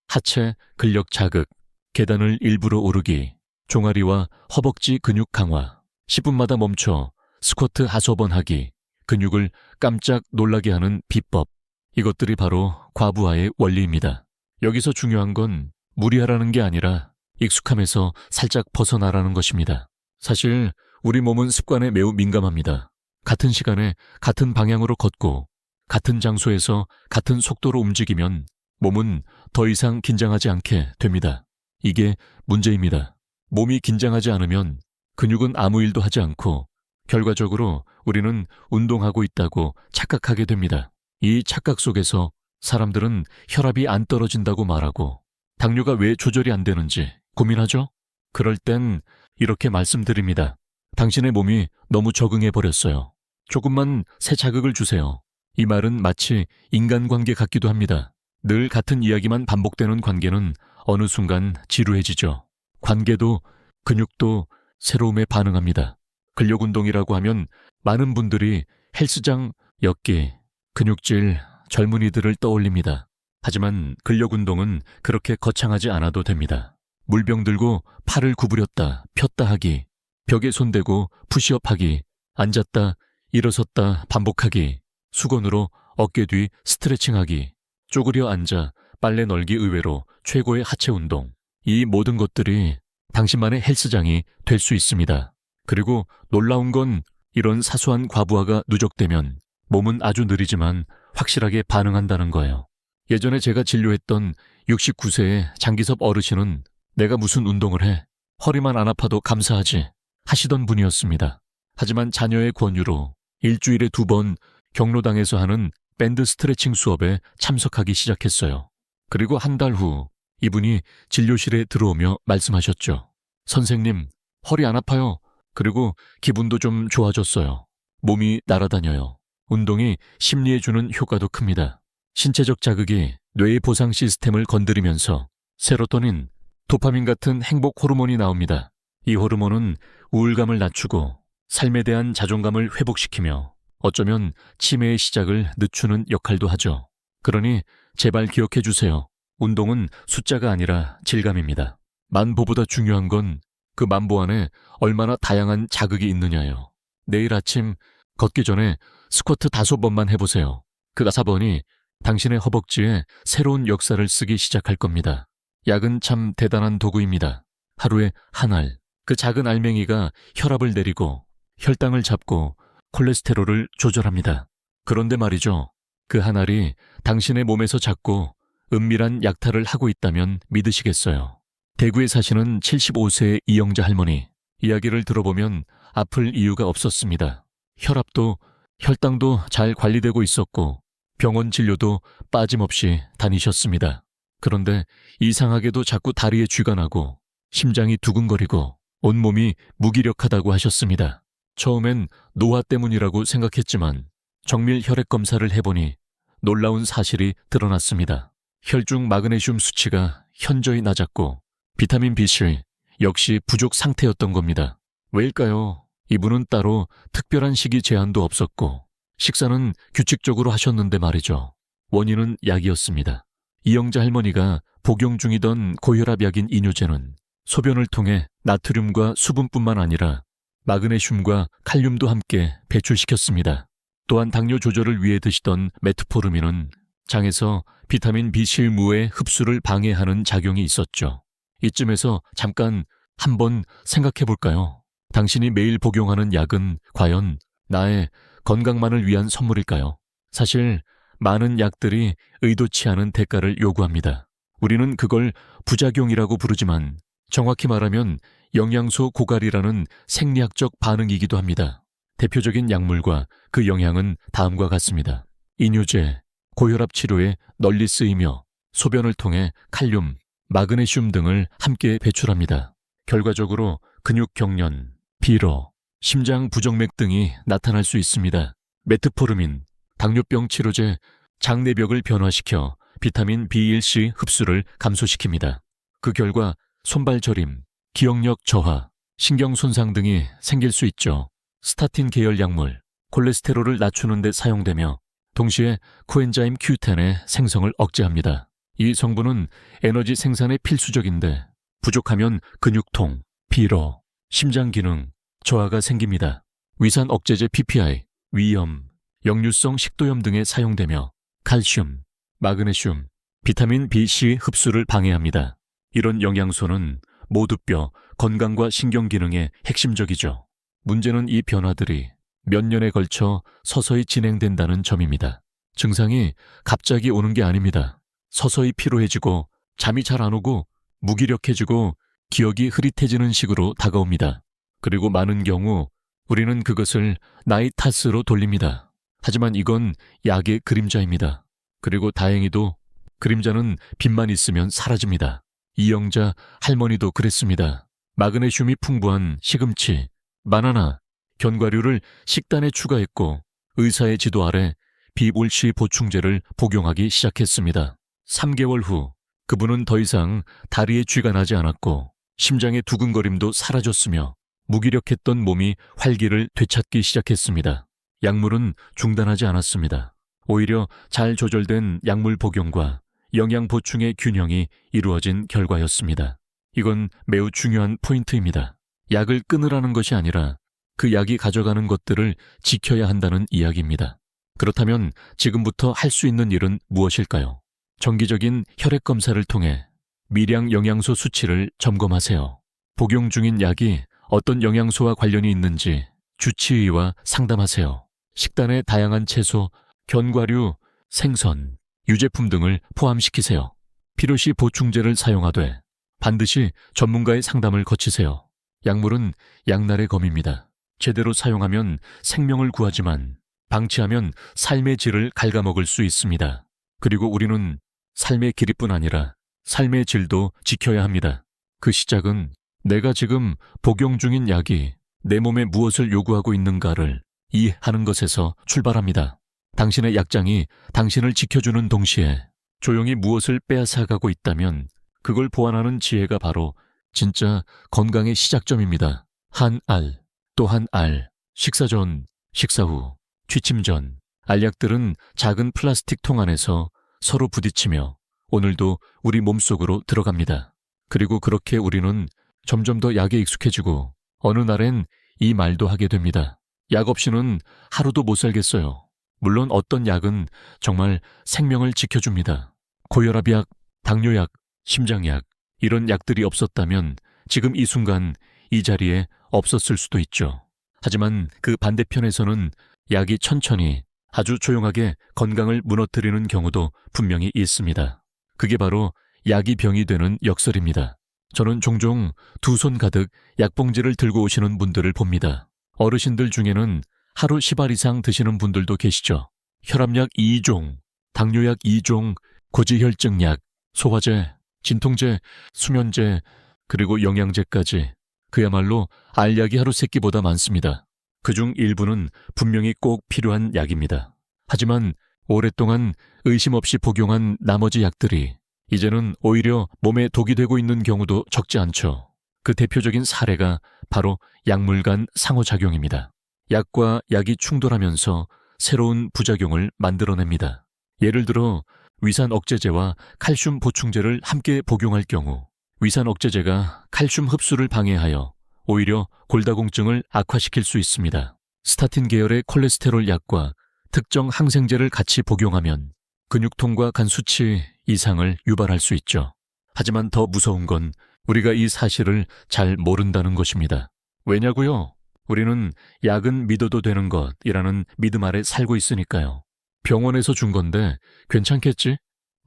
하체 근력 자극, 계단을 일부러 오르기, 종아리와 허벅지 근육 강화, 10분마다 멈춰 스쿼트 하소 번 하기, 근육을 깜짝 놀라게 하는 비법. 이것들이 바로 과부하의 원리입니다. 여기서 중요한 건 무리하라는 게 아니라 익숙함에서 살짝 벗어나라는 것입니다. 사실 우리 몸은 습관에 매우 민감합니다. 같은 시간에 같은 방향으로 걷고 같은 장소에서 같은 속도로 움직이면 몸은 더 이상 긴장하지 않게 됩니다. 이게 문제입니다. 몸이 긴장하지 않으면 근육은 아무 일도 하지 않고 결과적으로 우리는 운동하고 있다고 착각하게 됩니다. 이 착각 속에서 사람들은 혈압이 안 떨어진다고 말하고 당뇨가 왜 조절이 안 되는지 고민하죠? 그럴 땐 이렇게 말씀드립니다. 당신의 몸이 너무 적응해버렸어요. 조금만 새 자극을 주세요. 이 말은 마치 인간관계 같기도 합니다. 늘 같은 이야기만 반복되는 관계는 어느 순간 지루해지죠. 관계도 근육도 새로움에 반응합니다. 근력운동이라고 하면 많은 분들이 헬스장, 엮기, 근육질, 젊은이들을 떠올립니다. 하지만 근력운동은 그렇게 거창하지 않아도 됩니다. 물병 들고 팔을 구부렸다 폈다 하기, 벽에 손대고 푸시업 하기, 앉았다 일어섰다 반복하기, 수건으로 어깨 뒤 스트레칭 하기, 쪼그려 앉아 빨래 널기 의외로 최고의 하체 운동. 이 모든 것들이 당신만의 헬스장이 될 수 있습니다. 그리고 놀라운 건 이런 사소한 과부하가 누적되면 몸은 아주 느리지만 확실하게 반응한다는 거예요. 예전에 제가 진료했던 69세의 장기섭 어르신은 내가 무슨 운동을 해? 허리만 안 아파도 감사하지 하시던 분이었습니다. 하지만 자녀의 권유로 일주일에 2번 경로당에서 하는 밴드 스트레칭 수업에 참석하기 시작했어요. 그리고 한 달 후 이분이 진료실에 들어오며 말씀하셨죠. 선생님, 허리 안 아파요. 그리고 기분도 좀 좋아졌어요. 몸이 날아다녀요. 운동이 심리에 주는 효과도 큽니다. 신체적 자극이 뇌의 보상 시스템을 건드리면서 세로토닌, 도파민 같은 행복 호르몬이 나옵니다. 이 호르몬은 우울감을 낮추고 삶에 대한 자존감을 회복시키며 어쩌면 치매의 시작을 늦추는 역할도 하죠. 그러니 제발 기억해 주세요. 운동은 숫자가 아니라 질감입니다. 만보보다 중요한 건 그 만보 안에 얼마나 다양한 자극이 있느냐예요. 내일 아침 걷기 전에 스쿼트 5번만 해보세요. 그 5번이 당신의 허벅지에 새로운 역사를 쓰기 시작할 겁니다. 약은 참 대단한 도구입니다. 하루에 한 알, 그 작은 알맹이가 혈압을 내리고 혈당을 잡고 콜레스테롤을 조절합니다. 그런데 말이죠. 그 한 알이 당신의 몸에서 자꾸 은밀한 약탈을 하고 있다면 믿으시겠어요? 대구에 사시는 75세의 이영자 할머니. 이야기를 들어보면 아플 이유가 없었습니다. 혈압도 혈당도 잘 관리되고 있었고 병원 진료도 빠짐없이 다니셨습니다. 그런데 이상하게도 자꾸 다리에 쥐가 나고 심장이 두근거리고 온몸이 무기력하다고 하셨습니다. 처음엔 노화 때문이라고 생각했지만 정밀 혈액 검사를 해보니 놀라운 사실이 드러났습니다. 혈중 마그네슘 수치가 현저히 낮았고 비타민 B3 역시 부족 상태였던 겁니다. 왜일까요? 이분은 따로 특별한 식이 제한도 없었고 식사는 규칙적으로 하셨는데 말이죠. 원인은 약이었습니다. 이영자 할머니가 복용 중이던 고혈압 약인 이뇨제는 소변을 통해 나트륨과 수분뿐만 아니라 마그네슘과 칼륨도 함께 배출시켰습니다. 또한 당뇨 조절을 위해 드시던 메트포르민은 장에서 비타민 B 실무의 흡수를 방해하는 작용이 있었죠. 이쯤에서 잠깐 한번 생각해 볼까요? 당신이 매일 복용하는 약은 과연 나의 건강만을 위한 선물일까요? 사실 많은 약들이 의도치 않은 대가를 요구합니다. 우리는 그걸 부작용이라고 부르지만 정확히 말하면 영양소 고갈이라는 생리학적 반응이기도 합니다. 대표적인 약물과 그 영향은 다음과 같습니다. 이뇨제, 고혈압 치료에 널리 쓰이며 소변을 통해 칼륨, 마그네슘 등을 함께 배출합니다. 결과적으로 근육 경련, 피로, 심장 부정맥 등이 나타날 수 있습니다. 메트포르민, 당뇨병 치료제, 장내벽을 변화시켜 비타민 B1C 흡수를 감소시킵니다. 그 결과 손발 저림, 기억력 저하, 신경 손상 등이 생길 수 있죠. 스타틴 계열 약물, 콜레스테롤을 낮추는 데 사용되며 동시에 코엔자임 Q10의 생성을 억제합니다. 이 성분은 에너지 생산에 필수적인데 부족하면 근육통, 피로, 심장 기능, 저하가 생깁니다. 위산 억제제 PPI, 위염, 역류성 식도염 등에 사용되며 칼슘, 마그네슘, 비타민 B, C 흡수를 방해합니다. 이런 영양소는 모두뼈, 건강과 신경 기능에 핵심적이죠. 문제는 이 변화들이 몇 년에 걸쳐 서서히 진행된다는 점입니다. 증상이 갑자기 오는 게 아닙니다. 서서히 피로해지고 잠이 잘 안 오고 무기력해지고 기억이 흐릿해지는 식으로 다가옵니다. 그리고 많은 경우 우리는 그것을 나이 탓으로 돌립니다. 하지만 이건 약의 그림자입니다. 그리고 다행히도 그림자는 빛만 있으면 사라집니다. 이영자 할머니도 그랬습니다. 마그네슘이 풍부한 시금치, 바나나, 견과류를 식단에 추가했고 의사의 지도 아래 비올시 보충제를 복용하기 시작했습니다. 3개월 후 그분은 더 이상 다리에 쥐가 나지 않았고 심장의 두근거림도 사라졌으며 무기력했던 몸이 활기를 되찾기 시작했습니다. 약물은 중단하지 않았습니다. 오히려 잘 조절된 약물 복용과 영양 보충의 균형이 이루어진 결과였습니다. 이건 매우 중요한 포인트입니다. 약을 끊으라는 것이 아니라 그 약이 가져가는 것들을 지켜야 한다는 이야기입니다. 그렇다면 지금부터 할 수 있는 일은 무엇일까요? 정기적인 혈액 검사를 통해 미량 영양소 수치를 점검하세요. 복용 중인 약이 어떤 영양소와 관련이 있는지 주치의와 상담하세요. 식단에 다양한 채소, 견과류, 생선, 유제품 등을 포함시키세요. 필요시 보충제를 사용하되 반드시 전문가의 상담을 거치세요. 약물은 양날의 검입니다. 제대로 사용하면 생명을 구하지만 방치하면 삶의 질을 갉아먹을 수 있습니다. 그리고 우리는 삶의 길이뿐 아니라 삶의 질도 지켜야 합니다. 그 시작은 내가 지금 복용 중인 약이 내 몸에 무엇을 요구하고 있는가를 이해하는 것에서 출발합니다. 당신의 약장이 당신을 지켜주는 동시에 조용히 무엇을 빼앗아가고 있다면 그걸 보완하는 지혜가 바로 진짜 건강의 시작점입니다. 한 알, 또 한 알, 식사 전, 식사 후, 취침 전, 알약들은 작은 플라스틱 통 안에서 서로 부딪히며 오늘도 우리 몸속으로 들어갑니다. 그리고 그렇게 우리는 점점 더 약에 익숙해지고 어느 날엔 이 말도 하게 됩니다. 약 없이는 하루도 못 살겠어요. 물론 어떤 약은 정말 생명을 지켜줍니다. 고혈압약, 당뇨약, 심장약, 이런 약들이 없었다면 지금 이 순간 이 자리에 없었을 수도 있죠. 하지만 그 반대편에서는 약이 천천히 아주 조용하게 건강을 무너뜨리는 경우도 분명히 있습니다. 그게 바로 약이 병이 되는 역설입니다. 저는 종종 두 손 가득 약봉지를 들고 오시는 분들을 봅니다. 어르신들 중에는 하루 10알 이상 드시는 분들도 계시죠. 혈압약 2종, 당뇨약 2종, 고지혈증약, 소화제, 진통제, 수면제, 그리고 영양제까지 그야말로 알약이 하루 3끼보다 많습니다. 그중 일부는 분명히 꼭 필요한 약입니다. 하지만 오랫동안 의심 없이 복용한 나머지 약들이 이제는 오히려 몸에 독이 되고 있는 경우도 적지 않죠. 그 대표적인 사례가 바로 약물 간 상호작용입니다. 약과 약이 충돌하면서 새로운 부작용을 만들어냅니다. 예를 들어 위산 억제제와 칼슘 보충제를 함께 복용할 경우 위산 억제제가 칼슘 흡수를 방해하여 오히려 골다공증을 악화시킬 수 있습니다. 스타틴 계열의 콜레스테롤 약과 특정 항생제를 같이 복용하면 근육통과 간 수치 이상을 유발할 수 있죠. 하지만 더 무서운 건 우리가 이 사실을 잘 모른다는 것입니다. 왜냐고요? 우리는 약은 믿어도 되는 것이라는 믿음 아래 살고 있으니까요. 병원에서 준 건데 괜찮겠지?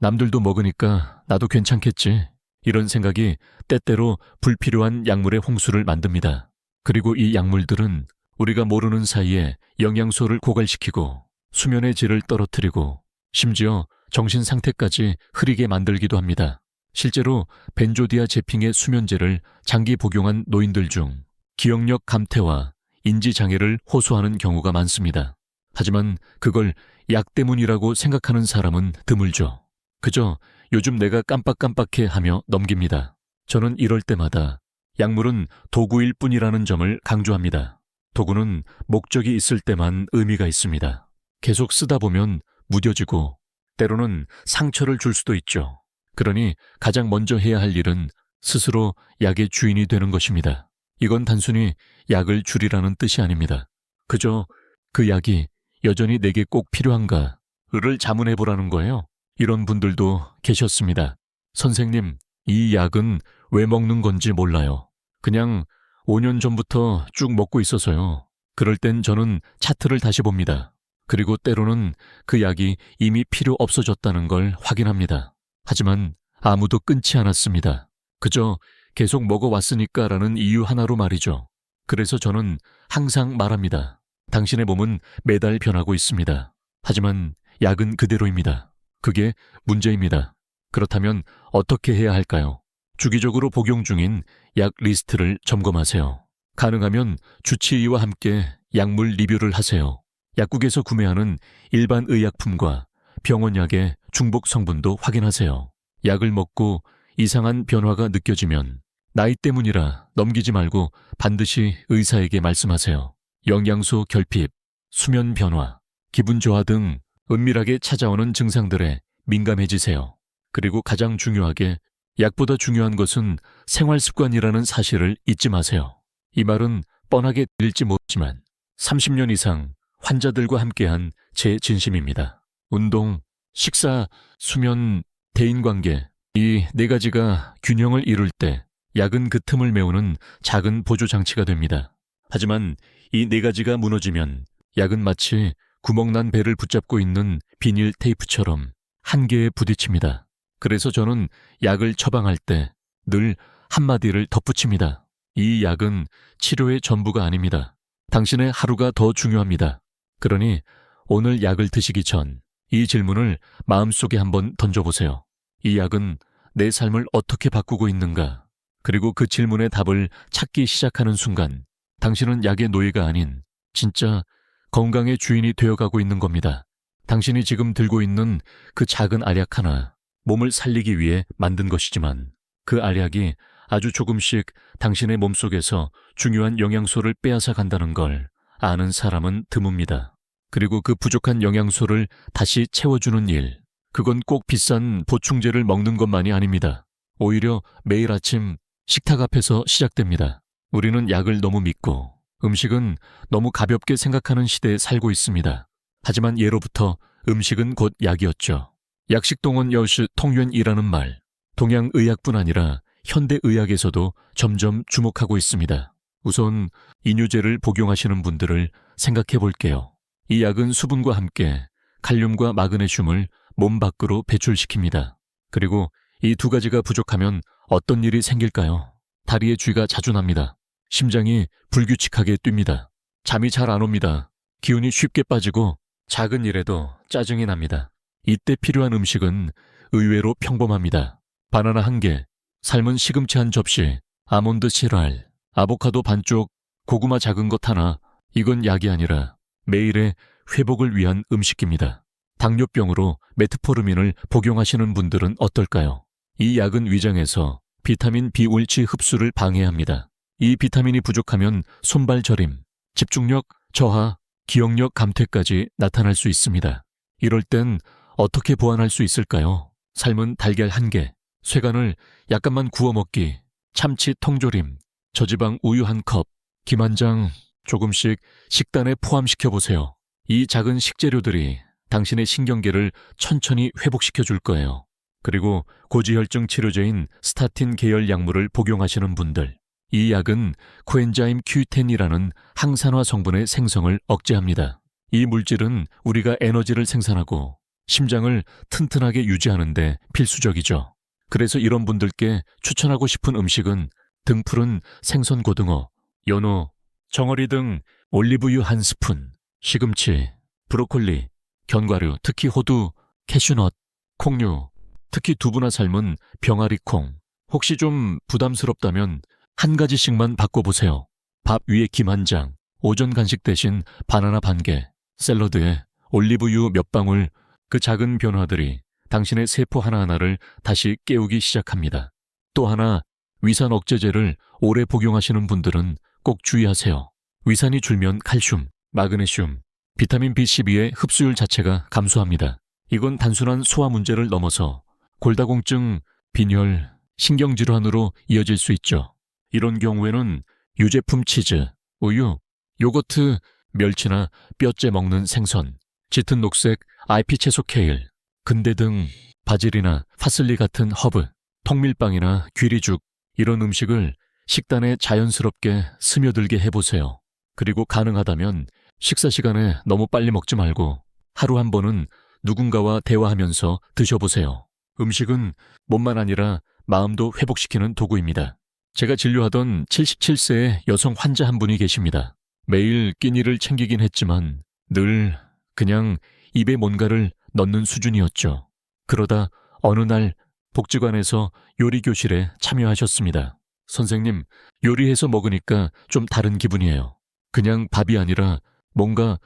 남들도 먹으니까 나도 괜찮겠지? 이런 생각이 때때로 불필요한 약물의 홍수를 만듭니다. 그리고 이 약물들은 우리가 모르는 사이에 영양소를 고갈시키고 수면의 질을 떨어뜨리고 심지어 정신 상태까지 흐리게 만들기도 합니다. 실제로 벤조디아제핑의 수면제를 장기 복용한 노인들 중 기억력 감퇴와 인지장애를 호소하는 경우가 많습니다. 하지만 그걸 약 때문이라고 생각하는 사람은 드물죠. 그저 요즘 내가 깜빡깜빡해 하며 넘깁니다. 저는 이럴 때마다 약물은 도구일 뿐이라는 점을 강조합니다. 도구는 목적이 있을 때만 의미가 있습니다. 계속 쓰다 보면 무뎌지고 때로는 상처를 줄 수도 있죠. 그러니 가장 먼저 해야 할 일은 스스로 약의 주인이 되는 것입니다. 이건 단순히 약을 줄이라는 뜻이 아닙니다. 그저 그 약이 여전히 내게 꼭 필요한가를 자문해보라는 거예요. 이런 분들도 계셨습니다. 선생님, 이 약은 왜 먹는 건지 몰라요. 그냥 5년 전부터 쭉 먹고 있어서요. 그럴 땐 저는 차트를 다시 봅니다. 그리고 때로는 그 약이 이미 필요 없어졌다는 걸 확인합니다. 하지만 아무도 끊지 않았습니다. 그저 계속 먹어왔으니까라는 이유 하나로 말이죠. 그래서 저는 항상 말합니다. 당신의 몸은 매달 변하고 있습니다. 하지만 약은 그대로입니다. 그게 문제입니다. 그렇다면 어떻게 해야 할까요? 주기적으로 복용 중인 약 리스트를 점검하세요. 가능하면 주치의와 함께 약물 리뷰를 하세요. 약국에서 구매하는 일반 의약품과 병원 약의 중복 성분도 확인하세요. 약을 먹고 이상한 변화가 느껴지면 나이 때문이라 넘기지 말고 반드시 의사에게 말씀하세요. 영양소 결핍, 수면 변화, 기분 저하 등 은밀하게 찾아오는 증상들에 민감해지세요. 그리고 가장 중요하게 약보다 중요한 것은 생활 습관이라는 사실을 잊지 마세요. 이 말은 뻔하게 들릴지 모르지만 30년 이상 환자들과 함께한 제 진심입니다. 운동, 식사, 수면, 대인관계 이 4가지가 균형을 이룰 때 약은 그 틈을 메우는 작은 보조장치가 됩니다. 하지만 이 4가지가 무너지면 약은 마치 구멍난 배를 붙잡고 있는 비닐 테이프처럼 한계에 부딪힙니다. 그래서 저는 약을 처방할 때 늘 한마디를 덧붙입니다. 이 약은 치료의 전부가 아닙니다. 당신의 하루가 더 중요합니다. 그러니 오늘 약을 드시기 전 이 질문을 마음속에 한번 던져보세요. 이 약은 내 삶을 어떻게 바꾸고 있는가? 그리고 그 질문의 답을 찾기 시작하는 순간 당신은 약의 노예가 아닌 진짜 건강의 주인이 되어가고 있는 겁니다. 당신이 지금 들고 있는 그 작은 알약 하나, 몸을 살리기 위해 만든 것이지만 그 알약이 아주 조금씩 당신의 몸속에서 중요한 영양소를 빼앗아 간다는 걸 아는 사람은 드뭅니다. 그리고 그 부족한 영양소를 다시 채워주는 일, 그건 꼭 비싼 보충제를 먹는 것만이 아닙니다. 오히려 매일 아침 식탁 앞에서 시작됩니다. 우리는 약을 너무 믿고 음식은 너무 가볍게 생각하는 시대에 살고 있습니다. 하지만 예로부터 음식은 곧 약이었죠. 약식동원 여시 통윤이라는 말, 동양의학뿐 아니라 현대의학에서도 점점 주목하고 있습니다. 우선 이뇨제를 복용하시는 분들을 생각해 볼게요. 이 약은 수분과 함께 칼륨과 마그네슘을 몸 밖으로 배출시킵니다. 그리고 이 두 가지가 부족하면 어떤 일이 생길까요? 다리에 쥐가 자주 납니다. 심장이 불규칙하게 뜁니다. 잠이 잘 안 옵니다. 기운이 쉽게 빠지고 작은 일에도 짜증이 납니다. 이때 필요한 음식은 의외로 평범합니다. 바나나 1개, 삶은 시금치 1접시, 아몬드 실알, 아보카도 반쪽, 고구마 작은 것 하나. 이건 약이 아니라 매일의 회복을 위한 음식입니다. 당뇨병으로 메트포르민을 복용하시는 분들은 어떨까요? 이 약은 위장에서 비타민 B5일치 흡수를 방해합니다. 이 비타민이 부족하면 손발 저림, 집중력 저하, 기억력 감퇴까지 나타날 수 있습니다. 이럴 땐 어떻게 보완할 수 있을까요? 삶은 달걀 1개, 쇠간을 약간만 구워 먹기, 참치 통조림, 저지방 우유 1컵, 김 1장 조금씩 식단에 포함시켜 보세요. 이 작은 식재료들이 당신의 신경계를 천천히 회복시켜 줄 거예요. 그리고 고지혈증 치료제인 스타틴 계열 약물을 복용하시는 분들, 이 약은 코엔자임 Q10이라는 항산화 성분의 생성을 억제합니다. 이 물질은 우리가 에너지를 생산하고 심장을 튼튼하게 유지하는 데 필수적이죠. 그래서 이런 분들께 추천하고 싶은 음식은 등푸른 생선 고등어, 연어, 정어리 등 올리브유 1스푼, 시금치, 브로콜리, 견과류, 특히 호두, 캐슈넛, 콩류, 특히 두부나 삶은 병아리콩. 혹시 좀 부담스럽다면 한 가지씩만 바꿔보세요. 밥 위에 김 1장, 오전 간식 대신 바나나 1개, 샐러드에 올리브유 몇 방울. 그 작은 변화들이 당신의 세포 하나하나를 다시 깨우기 시작합니다. 또 하나, 위산 억제제를 오래 복용하시는 분들은 꼭 주의하세요. 위산이 줄면 칼슘, 마그네슘, 비타민 B12의 흡수율 자체가 감소합니다. 이건 단순한 소화 문제를 넘어서 골다공증, 빈혈, 신경질환으로 이어질 수 있죠. 이런 경우에는 유제품 치즈, 우유, 요거트, 멸치나 뼈째 먹는 생선, 짙은 녹색 IP 채소 케일, 근대 등 바질이나 파슬리 같은 허브, 통밀빵이나 귀리죽, 이런 음식을 식단에 자연스럽게 스며들게 해보세요. 그리고 가능하다면 식사 시간에 너무 빨리 먹지 말고 하루 한 번은 누군가와 대화하면서 드셔보세요. 음식은 몸만 아니라 마음도 회복시키는 도구입니다. 제가 진료하던 77세의 여성 환자 한 분이 계십니다. 매일 끼니를 챙기긴 했지만 늘 그냥 입에 뭔가를 넣는 수준이었죠. 그러다 어느 날 복지관에서 요리교실에 참여하셨습니다. 선생님, 요리해서 먹으니까 좀 다른 기분이에요. 그냥 밥이 아니라 뭔가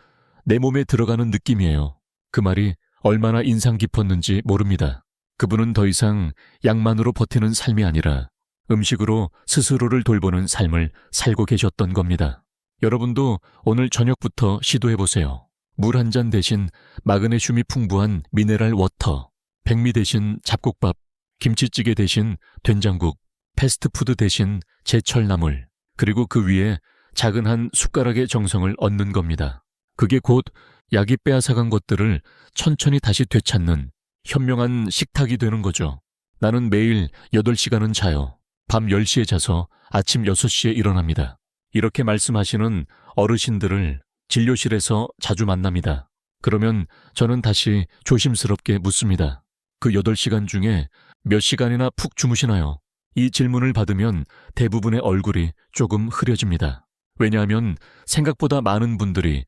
내 몸에 들어가는 느낌이에요. 그 말이 얼마나 인상 깊었는지 모릅니다. 그분은 더 이상 약만으로 버티는 삶이 아니라 음식으로 스스로를 돌보는 삶을 살고 계셨던 겁니다. 여러분도 오늘 저녁부터 시도해보세요. 물 한 잔 대신 마그네슘이 풍부한 미네랄 워터, 백미 대신 잡곡밥, 김치찌개 대신 된장국, 패스트푸드 대신 제철나물, 그리고 그 위에 작은 한 숟가락의 정성을 얻는 겁니다. 그게 곧 약이 빼앗아간 것들을 천천히 다시 되찾는 현명한 식탁이 되는 거죠. 나는 매일 8시간은 자요. 밤 10시에 자서 아침 6시에 일어납니다. 이렇게 말씀하시는 어르신들을 진료실에서 자주 만납니다. 그러면 저는 다시 조심스럽게 묻습니다. 그 8시간 중에 몇 시간이나 푹 주무시나요? 이 질문을 받으면 대부분의 얼굴이 조금 흐려집니다. 왜냐하면 생각보다 많은 분들이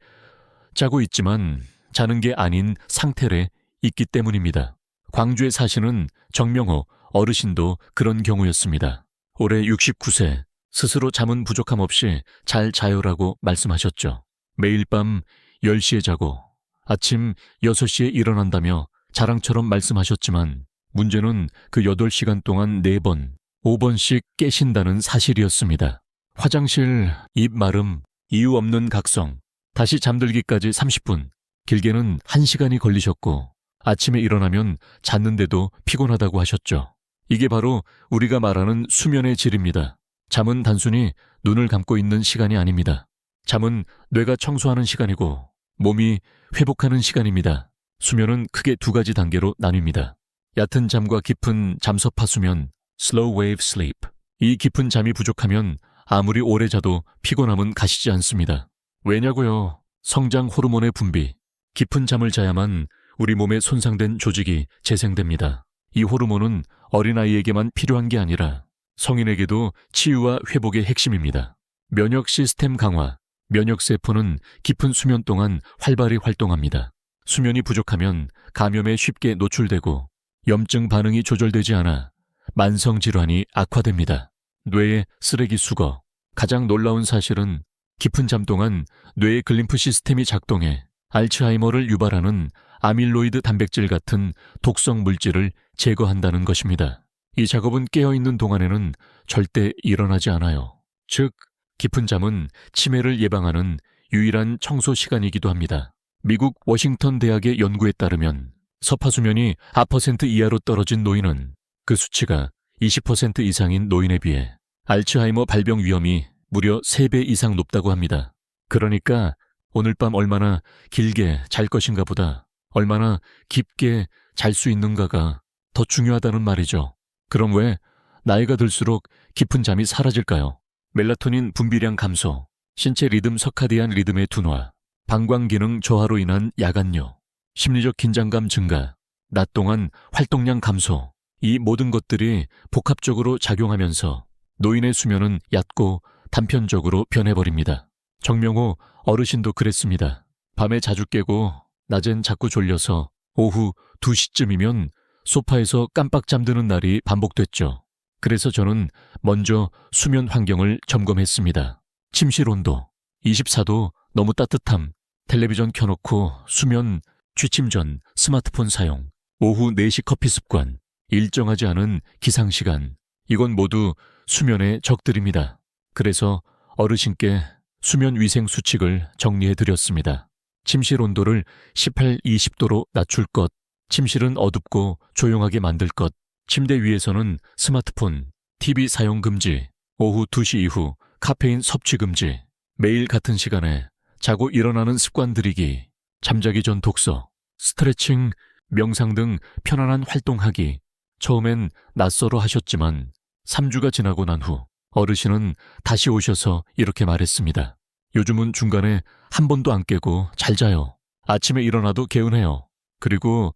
자고 있지만 자는 게 아닌 상태래 있기 때문입니다. 광주에 사시는 정명호 어르신도 그런 경우였습니다. 올해 69세, 스스로 잠은 부족함 없이 잘 자요라고 말씀하셨죠. 매일 밤 10시에 자고 아침 6시에 일어난다며 자랑처럼 말씀하셨지만 문제는 그 8시간 동안 4번, 5번씩 깨신다는 사실이었습니다. 화장실, 입 마름, 이유 없는 각성, 다시 잠들기까지 30분, 길게는 1시간이 걸리셨고 아침에 일어나면 잤는데도 피곤하다고 하셨죠. 이게 바로 우리가 말하는 수면의 질입니다. 잠은 단순히 눈을 감고 있는 시간이 아닙니다. 잠은 뇌가 청소하는 시간이고 몸이 회복하는 시간입니다. 수면은 크게 2가지 단계로 나뉩니다. 얕은 잠과 깊은 잠섭파 수면, slow wave sleep. 이 깊은 잠이 부족하면 아무리 오래 자도 피곤함은 가시지 않습니다. 왜냐고요? 성장 호르몬의 분비. 깊은 잠을 자야만 우리 몸에 손상된 조직이 재생됩니다. 이 호르몬은 어린아이에게만 필요한 게 아니라 성인에게도 치유와 회복의 핵심입니다. 면역 시스템 강화. 면역세포는 깊은 수면 동안 활발히 활동합니다. 수면이 부족하면 감염에 쉽게 노출되고 염증 반응이 조절되지 않아 만성질환이 악화됩니다. 뇌의 쓰레기 수거. 가장 놀라운 사실은 깊은 잠 동안 뇌의 글림프 시스템이 작동해 알츠하이머를 유발하는 아밀로이드 단백질 같은 독성 물질을 제거한다는 것입니다. 이 작업은 깨어있는 동안에는 절대 일어나지 않아요. 즉, 깊은 잠은 치매를 예방하는 유일한 청소 시간이기도 합니다. 미국 워싱턴 대학의 연구에 따르면 서파수면이 4% 이하로 떨어진 노인은 그 수치가 20% 이상인 노인에 비해 알츠하이머 발병 위험이 무려 3배 이상 높다고 합니다. 그러니까 오늘 밤 얼마나 길게 잘 것인가 보다 얼마나 깊게 잘 수 있는가가 더 중요하다는 말이죠. 그럼 왜 나이가 들수록 깊은 잠이 사라질까요? 멜라토닌 분비량 감소, 신체 리듬 서카디안 리듬의 둔화, 방광기능 저하로 인한 야간뇨, 심리적 긴장감 증가, 낮 동안 활동량 감소, 이 모든 것들이 복합적으로 작용하면서 노인의 수면은 얕고 단편적으로 변해버립니다. 정명호 어르신도 그랬습니다. 밤에 자주 깨고 낮엔 자꾸 졸려서 오후 2시쯤이면 소파에서 깜빡 잠드는 날이 반복됐죠. 그래서 저는 먼저 수면 환경을 점검했습니다. 침실 온도 24도 너무 따뜻함, 텔레비전 켜놓고 수면 취침 전 스마트폰 사용, 오후 4시 커피 습관, 일정하지 않은 기상시간, 이건 모두 수면의 적들입니다. 그래서 어르신께 수면 위생 수칙을 정리해드렸습니다. 침실 온도를 18, 20도로 낮출 것, 침실은 어둡고 조용하게 만들 것, 침대 위에서는 스마트폰, TV 사용 금지, 오후 2시 이후 카페인 섭취 금지, 매일 같은 시간에 자고 일어나는 습관 들이기, 잠자기 전 독서, 스트레칭, 명상 등 편안한 활동하기. 처음엔 낯설어 하셨지만 3주가 지나고 난 후 어르신은 다시 오셔서 이렇게 말했습니다. 요즘은 중간에 한 번도 안 깨고 잘 자요. 아침에 일어나도 개운해요. 그리고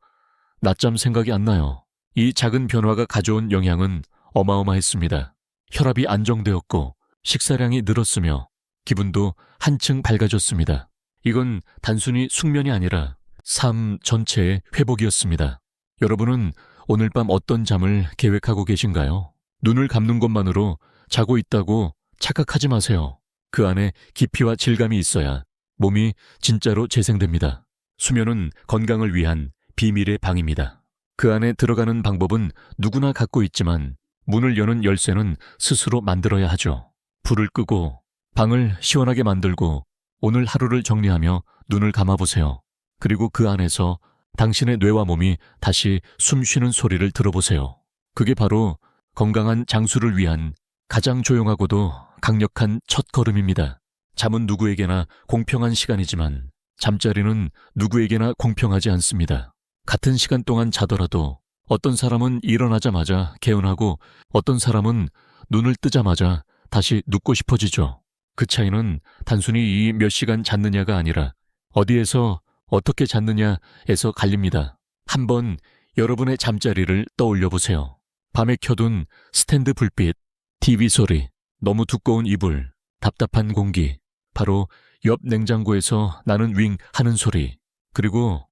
낮잠 생각이 안 나요. 이 작은 변화가 가져온 영향은 어마어마했습니다. 혈압이 안정되었고 식사량이 늘었으며 기분도 한층 밝아졌습니다. 이건 단순히 숙면이 아니라 삶 전체의 회복이었습니다. 여러분은 오늘 밤 어떤 잠을 계획하고 계신가요? 눈을 감는 것만으로 자고 있다고 착각하지 마세요. 그 안에 깊이와 질감이 있어야 몸이 진짜로 재생됩니다. 수면은 건강을 위한 비밀의 방입니다. 그 안에 들어가는 방법은 누구나 갖고 있지만 문을 여는 열쇠는 스스로 만들어야 하죠. 불을 끄고 방을 시원하게 만들고 오늘 하루를 정리하며 눈을 감아보세요. 그리고 그 안에서 당신의 뇌와 몸이 다시 숨 쉬는 소리를 들어보세요. 그게 바로 건강한 장수를 위한 가장 조용하고도 강력한 첫걸음입니다. 잠은 누구에게나 공평한 시간이지만 잠자리는 누구에게나 공평하지 않습니다. 같은 시간 동안 자더라도 어떤 사람은 일어나자마자 개운하고 어떤 사람은 눈을 뜨자마자 다시 눕고 싶어지죠. 그 차이는 단순히 이 몇 시간 잤느냐가 아니라 어디에서 어떻게 잤느냐에서 갈립니다. 한번 여러분의 잠자리를 떠올려 보세요. 밤에 켜둔 스탠드 불빛, TV 소리, 너무 두꺼운 이불, 답답한 공기, 바로 옆 냉장고에서 나는 윙 하는 소리, 그리고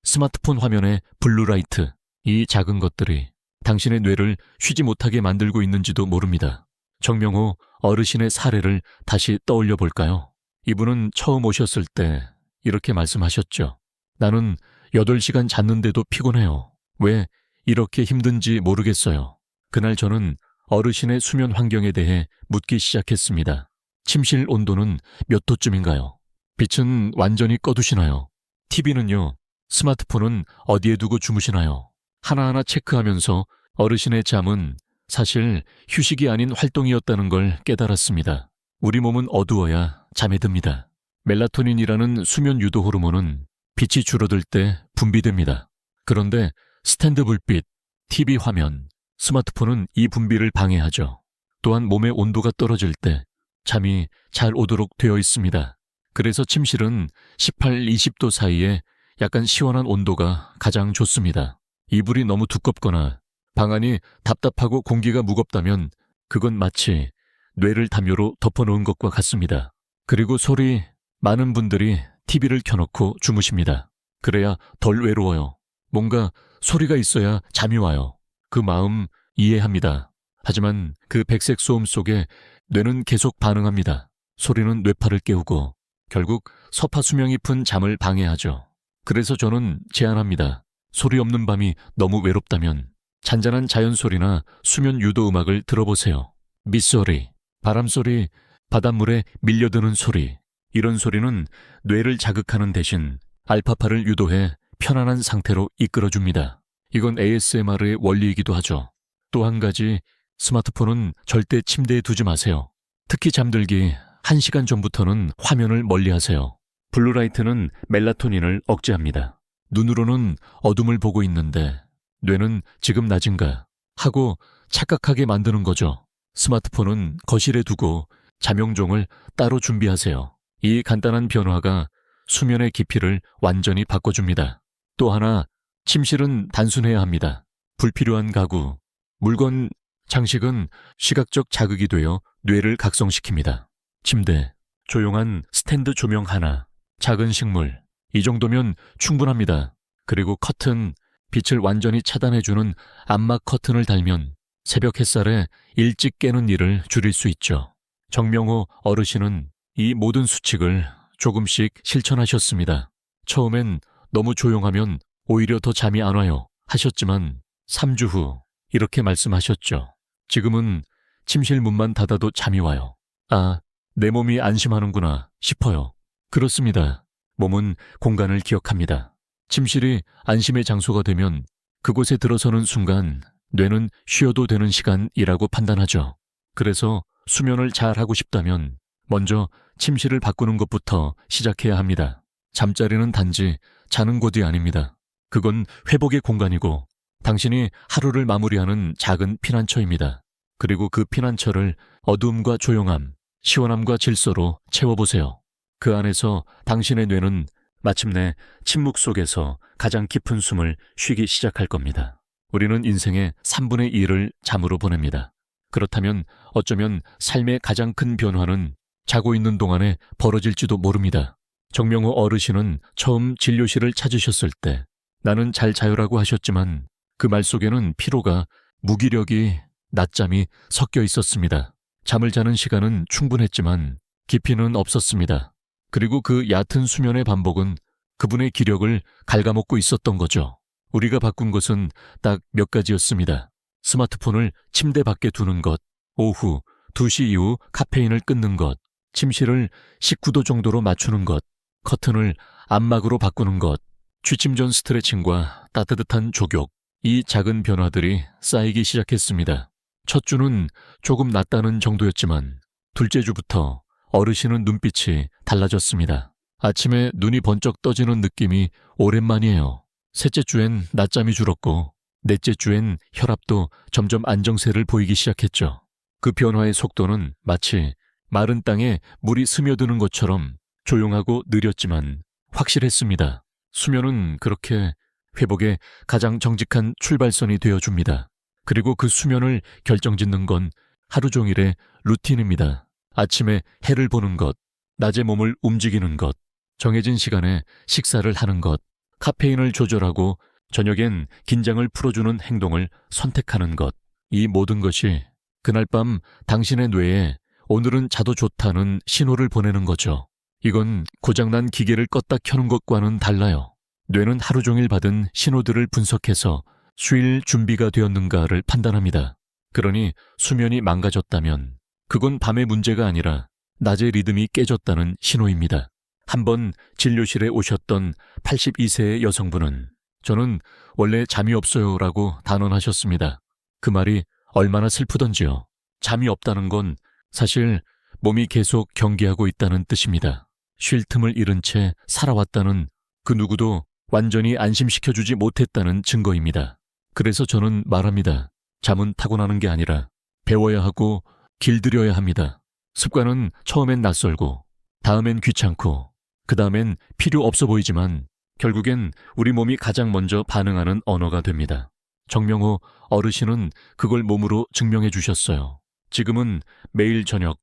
스마트폰 화면의 블루라이트, 이 작은 것들이 당신의 뇌를 쉬지 못하게 만들고 있는지도 모릅니다. 정명호 어르신의 사례를 다시 떠올려 볼까요? 이분은 처음 오셨을 때 이렇게 말씀하셨죠. 나는 8시간 잤는데도 피곤해요. 왜 이렇게 힘든지 모르겠어요. 그날 저는 어르신의 수면 환경에 대해 묻기 시작했습니다. 침실 온도는 몇 도쯤인가요? 빛은 완전히 꺼두시나요? TV는요? 스마트폰은 어디에 두고 주무시나요? 하나하나 체크하면서 어르신의 잠은 사실 휴식이 아닌 활동이었다는 걸 깨달았습니다. 우리 몸은 어두워야 잠에 듭니다. 멜라토닌이라는 수면 유도 호르몬은 빛이 줄어들 때 분비됩니다. 그런데 스탠드 불빛, TV 화면, 스마트폰은 이 분비를 방해하죠. 또한 몸의 온도가 떨어질 때 잠이 잘 오도록 되어 있습니다. 그래서 침실은 18, 20도 사이에 약간 시원한 온도가 가장 좋습니다. 이불이 너무 두껍거나 방 안이 답답하고 공기가 무겁다면 그건 마치 뇌를 담요로 덮어놓은 것과 같습니다. 그리고 소리, 많은 분들이 TV를 켜놓고 주무십니다. 그래야 덜 외로워요. 뭔가 소리가 있어야 잠이 와요. 그 마음 이해합니다. 하지만 그 백색 소음 속에 뇌는 계속 반응합니다. 소리는 뇌파를 깨우고 결국 서파수명잎은 잠을 방해하죠. 그래서 저는 제안합니다. 소리 없는 밤이 너무 외롭다면 잔잔한 자연소리나 수면 유도 음악을 들어보세요. 밑소리, 바람소리, 바닷물에 밀려드는 소리. 이런 소리는 뇌를 자극하는 대신 알파파를 유도해 편안한 상태로 이끌어줍니다. 이건 ASMR의 원리이기도 하죠. 또 한 가지, 스마트폰은 절대 침대에 두지 마세요. 특히 잠들기 1시간 전부터는 화면을 멀리하세요. 블루라이트는 멜라토닌을 억제합니다. 눈으로는 어둠을 보고 있는데 뇌는 지금 낮인가 하고 착각하게 만드는 거죠. 스마트폰은 거실에 두고 잠용종을 따로 준비하세요. 이 간단한 변화가 수면의 깊이를 완전히 바꿔줍니다. 또 하나, 침실은 단순해야 합니다. 불필요한 가구, 물건, 장식은 시각적 자극이 되어 뇌를 각성시킵니다. 침대, 조용한 스탠드 조명 하나, 작은 식물, 이 정도면 충분합니다. 그리고 커튼, 빛을 완전히 차단해주는 암막 커튼을 달면 새벽 햇살에 일찍 깨는 일을 줄일 수 있죠. 정명호 어르신은 이 모든 수칙을 조금씩 실천하셨습니다. 처음엔 너무 조용하면 오히려 더 잠이 안 와요 하셨지만 3주 후 이렇게 말씀하셨죠. 지금은 침실 문만 닫아도 잠이 와요. 아, 내 몸이 안심하는구나 싶어요. 그렇습니다. 몸은 공간을 기억합니다. 침실이 안심의 장소가 되면 그곳에 들어서는 순간 뇌는 쉬어도 되는 시간이라고 판단하죠. 그래서 수면을 잘 하고 싶다면 먼저 침실을 바꾸는 것부터 시작해야 합니다. 잠자리는 단지 자는 곳이 아닙니다. 그건 회복의 공간이고 당신이 하루를 마무리하는 작은 피난처입니다. 그리고 그 피난처를 어두움과 조용함, 시원함과 질서로 채워보세요. 그 안에서 당신의 뇌는 마침내 침묵 속에서 가장 깊은 숨을 쉬기 시작할 겁니다. 우리는 인생의 3분의 1을 잠으로 보냅니다. 그렇다면 어쩌면 삶의 가장 큰 변화는 자고 있는 동안에 벌어질지도 모릅니다. 정명호 어르신은 처음 진료실을 찾으셨을 때 나는 잘 자요라고 하셨지만 그 말 속에는 피로가, 무기력이, 낮잠이 섞여 있었습니다. 잠을 자는 시간은 충분했지만 깊이는 없었습니다. 그리고 그 얕은 수면의 반복은 그분의 기력을 갉아먹고 있었던 거죠. 우리가 바꾼 것은 딱 몇 가지였습니다. 스마트폰을 침대 밖에 두는 것, 오후 2시 이후 카페인을 끊는 것, 침실을 19도 정도로 맞추는 것, 커튼을 암막으로 바꾸는 것, 취침 전 스트레칭과 따뜻한 족욕, 이 작은 변화들이 쌓이기 시작했습니다. 첫 주는 조금 낫다는 정도였지만 둘째 주부터 어르신은 눈빛이 달라졌습니다. 아침에 눈이 번쩍 떠지는 느낌이 오랜만이에요. 셋째 주엔 낮잠이 줄었고 넷째 주엔 혈압도 점점 안정세를 보이기 시작했죠. 그 변화의 속도는 마치 마른 땅에 물이 스며드는 것처럼 조용하고 느렸지만 확실했습니다. 수면은 그렇게 회복의 가장 정직한 출발선이 되어줍니다. 그리고 그 수면을 결정짓는 건 하루 종일의 루틴입니다. 아침에 해를 보는 것, 낮에 몸을 움직이는 것, 정해진 시간에 식사를 하는 것, 카페인을 조절하고 저녁엔 긴장을 풀어주는 행동을 선택하는 것, 이 모든 것이 그날 밤 당신의 뇌에 오늘은 자도 좋다는 신호를 보내는 거죠. 이건 고장난 기계를 껐다 켜는 것과는 달라요. 뇌는 하루 종일 받은 신호들을 분석해서 쉴 준비가 되었는가를 판단합니다. 그러니 수면이 망가졌다면 그건 밤의 문제가 아니라 낮의 리듬이 깨졌다는 신호입니다. 한번 진료실에 오셨던 82세의 여성분은 저는 원래 잠이 없어요라고 단언하셨습니다. 그 말이 얼마나 슬프던지요. 잠이 없다는 건 사실 몸이 계속 경계하고 있다는 뜻입니다. 쉴 틈을 잃은 채 살아왔다는 그 누구도 완전히 안심시켜주지 못했다는 증거입니다. 그래서 저는 말합니다. 잠은 타고나는 게 아니라 배워야 하고 길들여야 합니다. 습관은 처음엔 낯설고 다음엔 귀찮고 그 다음엔 필요 없어 보이지만 결국엔 우리 몸이 가장 먼저 반응하는 언어가 됩니다. 정명호 어르신은 그걸 몸으로 증명해 주셨어요. 지금은 매일 저녁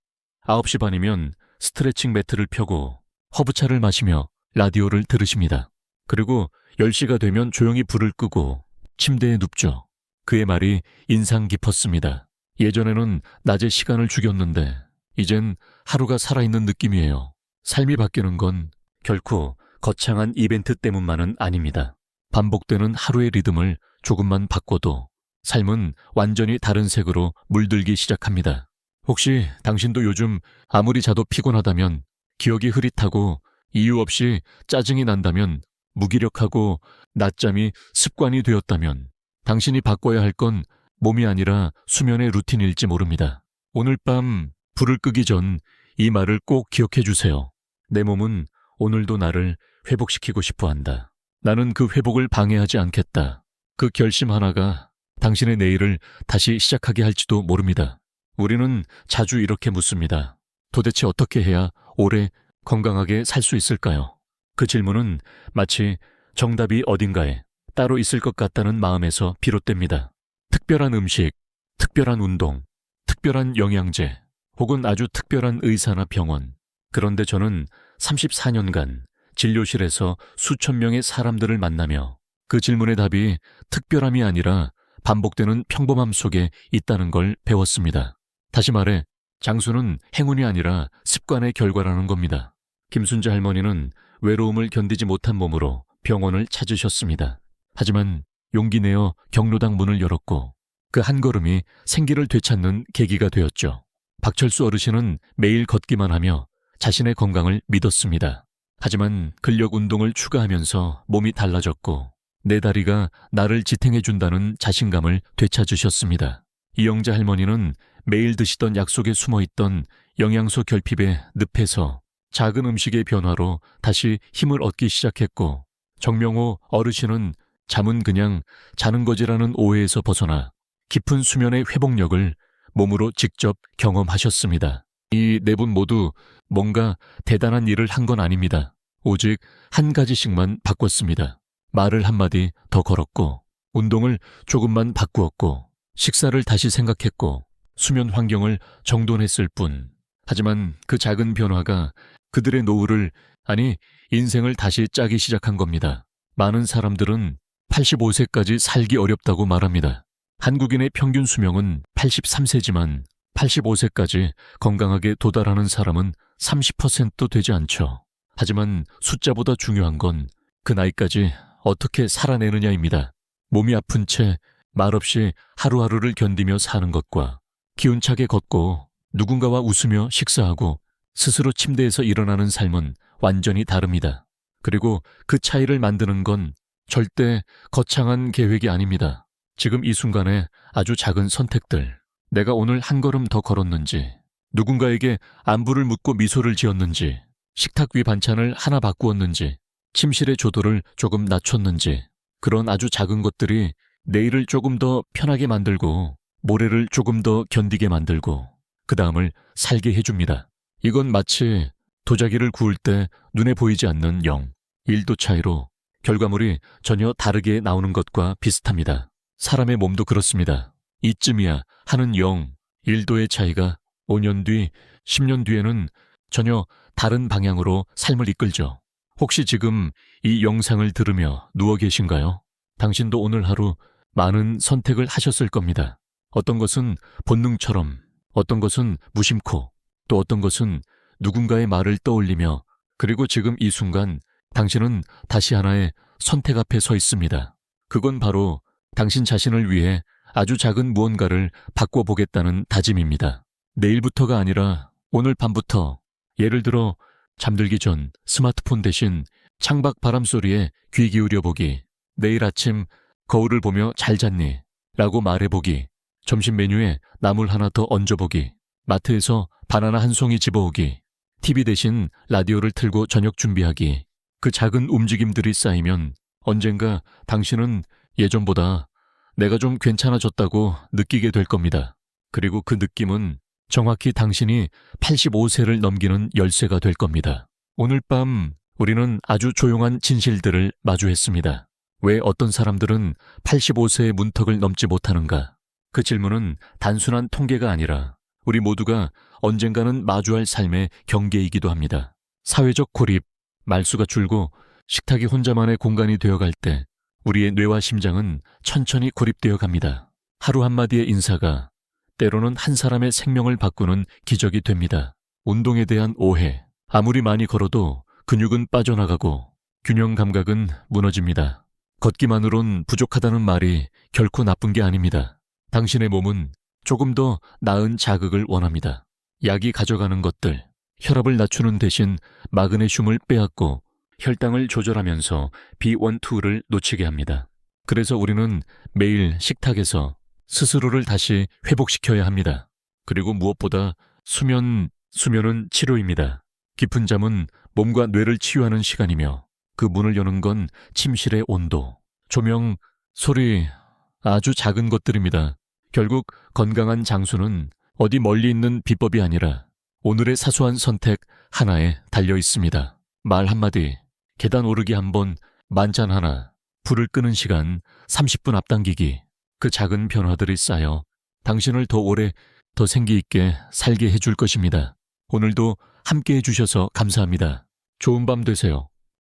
9시 반이면 스트레칭 매트를 펴고 허브차를 마시며 라디오를 들으십니다. 그리고 10시가 되면 조용히 불을 끄고 침대에 눕죠. 그의 말이 인상 깊었습니다. 예전에는 낮에 시간을 죽였는데 이젠 하루가 살아있는 느낌이에요. 삶이 바뀌는 건 결코 거창한 이벤트 때문만은 아닙니다. 반복되는 하루의 리듬을 조금만 바꿔도 삶은 완전히 다른 색으로 물들기 시작합니다. 혹시 당신도 요즘 아무리 자도 피곤하다면, 기억이 흐릿하고 이유 없이 짜증이 난다면, 무기력하고 낮잠이 습관이 되었다면 당신이 바꿔야 할 건 몸이 아니라 수면의 루틴일지 모릅니다. 오늘 밤 불을 끄기 전 이 말을 꼭 기억해 주세요. 내 몸은 오늘도 나를 회복시키고 싶어 한다. 나는 그 회복을 방해하지 않겠다. 그 결심 하나가 당신의 내일을 다시 시작하게 할지도 모릅니다. 우리는 자주 이렇게 묻습니다. 도대체 어떻게 해야 오래 건강하게 살 수 있을까요? 그 질문은 마치 정답이 어딘가에 따로 있을 것 같다는 마음에서 비롯됩니다. 특별한 음식, 특별한 운동, 특별한 영양제, 혹은 아주 특별한 의사나 병원. 그런데 저는 34년간 진료실에서 수천 명의 사람들을 만나며 그 질문의 답이 특별함이 아니라 반복되는 평범함 속에 있다는 걸 배웠습니다. 다시 말해, 장수는 행운이 아니라 습관의 결과라는 겁니다. 김순자 할머니는 외로움을 견디지 못한 몸으로 병원을 찾으셨습니다. 하지만 용기 내어 경로당 문을 열었고 그 한 걸음이 생기를 되찾는 계기가 되었죠. 박철수 어르신은 매일 걷기만 하며 자신의 건강을 믿었습니다. 하지만 근력 운동을 추가하면서 몸이 달라졌고 내 다리가 나를 지탱해준다는 자신감을 되찾으셨습니다. 이영자 할머니는 매일 드시던 약속에 숨어있던 영양소 결핍의 늪에서 작은 음식의 변화로 다시 힘을 얻기 시작했고, 정명호 어르신은 잠은 그냥 자는 거지라는 오해에서 벗어나 깊은 수면의 회복력을 몸으로 직접 경험하셨습니다. 이 네 분 모두 뭔가 대단한 일을 한 건 아닙니다. 오직 한 가지씩만 바꿨습니다. 말을 한마디 더 걸었고, 운동을 조금만 바꾸었고, 식사를 다시 생각했고, 수면 환경을 정돈했을 뿐. 하지만 그 작은 변화가 그들의 노후를, 아니 인생을 다시 짜기 시작한 겁니다. 많은 사람들은 85세까지 살기 어렵다고 말합니다. 한국인의 평균 수명은 83세지만 85세까지 건강하게 도달하는 사람은 30%도 되지 않죠. 하지만 숫자보다 중요한 건 그 나이까지 어떻게 살아내느냐입니다. 몸이 아픈 채 말없이 하루하루를 견디며 사는 것과 기운차게 걷고 누군가와 웃으며 식사하고 스스로 침대에서 일어나는 삶은 완전히 다릅니다. 그리고 그 차이를 만드는 건 절대 거창한 계획이 아닙니다. 지금 이 순간에 아주 작은 선택들, 내가 오늘 한 걸음 더 걸었는지, 누군가에게 안부를 묻고 미소를 지었는지, 식탁 위 반찬을 하나 바꾸었는지, 침실의 조도를 조금 낮췄는지, 그런 아주 작은 것들이 내일을 조금 더 편하게 만들고 모레를 조금 더 견디게 만들고 그 다음을 살게 해줍니다. 이건 마치 도자기를 구울 때 눈에 보이지 않는 0, 1도 차이로 결과물이 전혀 다르게 나오는 것과 비슷합니다. 사람의 몸도 그렇습니다. 이쯤이야 하는 0, 1도의 차이가 5년 뒤, 10년 뒤에는 전혀 다른 방향으로 삶을 이끌죠. 혹시 지금 이 영상을 들으며 누워 계신가요? 당신도 오늘 하루 많은 선택을 하셨을 겁니다. 어떤 것은 본능처럼, 어떤 것은 무심코, 또 어떤 것은 누군가의 말을 떠올리며, 그리고 지금 이 순간 당신은 다시 하나의 선택 앞에 서 있습니다. 그건 바로 당신 자신을 위해 아주 작은 무언가를 바꿔보겠다는 다짐입니다. 내일부터가 아니라 오늘 밤부터, 예를 들어 잠들기 전 스마트폰 대신 창밖 바람 소리에 귀 기울여 보기, 내일 아침 거울을 보며 잘 잤니? 라고 말해보기, 점심 메뉴에 나물 하나 더 얹어보기, 마트에서 바나나 한 송이 집어오기, TV 대신 라디오를 틀고 저녁 준비하기. 그 작은 움직임들이 쌓이면 언젠가 당신은 예전보다 내가 좀 괜찮아졌다고 느끼게 될 겁니다. 그리고 그 느낌은 정확히 당신이 85세를 넘기는 열쇠가 될 겁니다. 오늘 밤 우리는 아주 조용한 진실들을 마주했습니다. 왜 어떤 사람들은 85세의 문턱을 넘지 못하는가? 그 질문은 단순한 통계가 아니라 우리 모두가 언젠가는 마주할 삶의 경계이기도 합니다. 사회적 고립, 말수가 줄고 식탁이 혼자만의 공간이 되어갈 때 우리의 뇌와 심장은 천천히 고립되어 갑니다. 하루 한마디의 인사가 때로는 한 사람의 생명을 바꾸는 기적이 됩니다. 운동에 대한 오해, 아무리 많이 걸어도 근육은 빠져나가고 균형 감각은 무너집니다. 걷기만으론 부족하다는 말이 결코 나쁜 게 아닙니다. 당신의 몸은 조금 더 나은 자극을 원합니다. 약이 가져가는 것들, 혈압을 낮추는 대신 마그네슘을 빼앗고 혈당을 조절하면서 B12를 놓치게 합니다. 그래서 우리는 매일 식탁에서 스스로를 다시 회복시켜야 합니다. 그리고 무엇보다 수면은 치료입니다. 깊은 잠은 몸과 뇌를 치유하는 시간이며 그 문을 여는 건 침실의 온도, 조명, 소리, 아주 작은 것들입니다. 결국 건강한 장수는 어디 멀리 있는 비법이 아니라 오늘의 사소한 선택 하나에 달려 있습니다. 말 한마디, 계단 오르기 한 번, 만찬 하나, 불을 끄는 시간 30분 앞당기기. 그 작은 변화들이 쌓여 당신을 더 오래, 더 생기 있게 살게 해줄 것입니다. 오늘도 함께 해주셔서 감사합니다. 좋은 밤 되세요.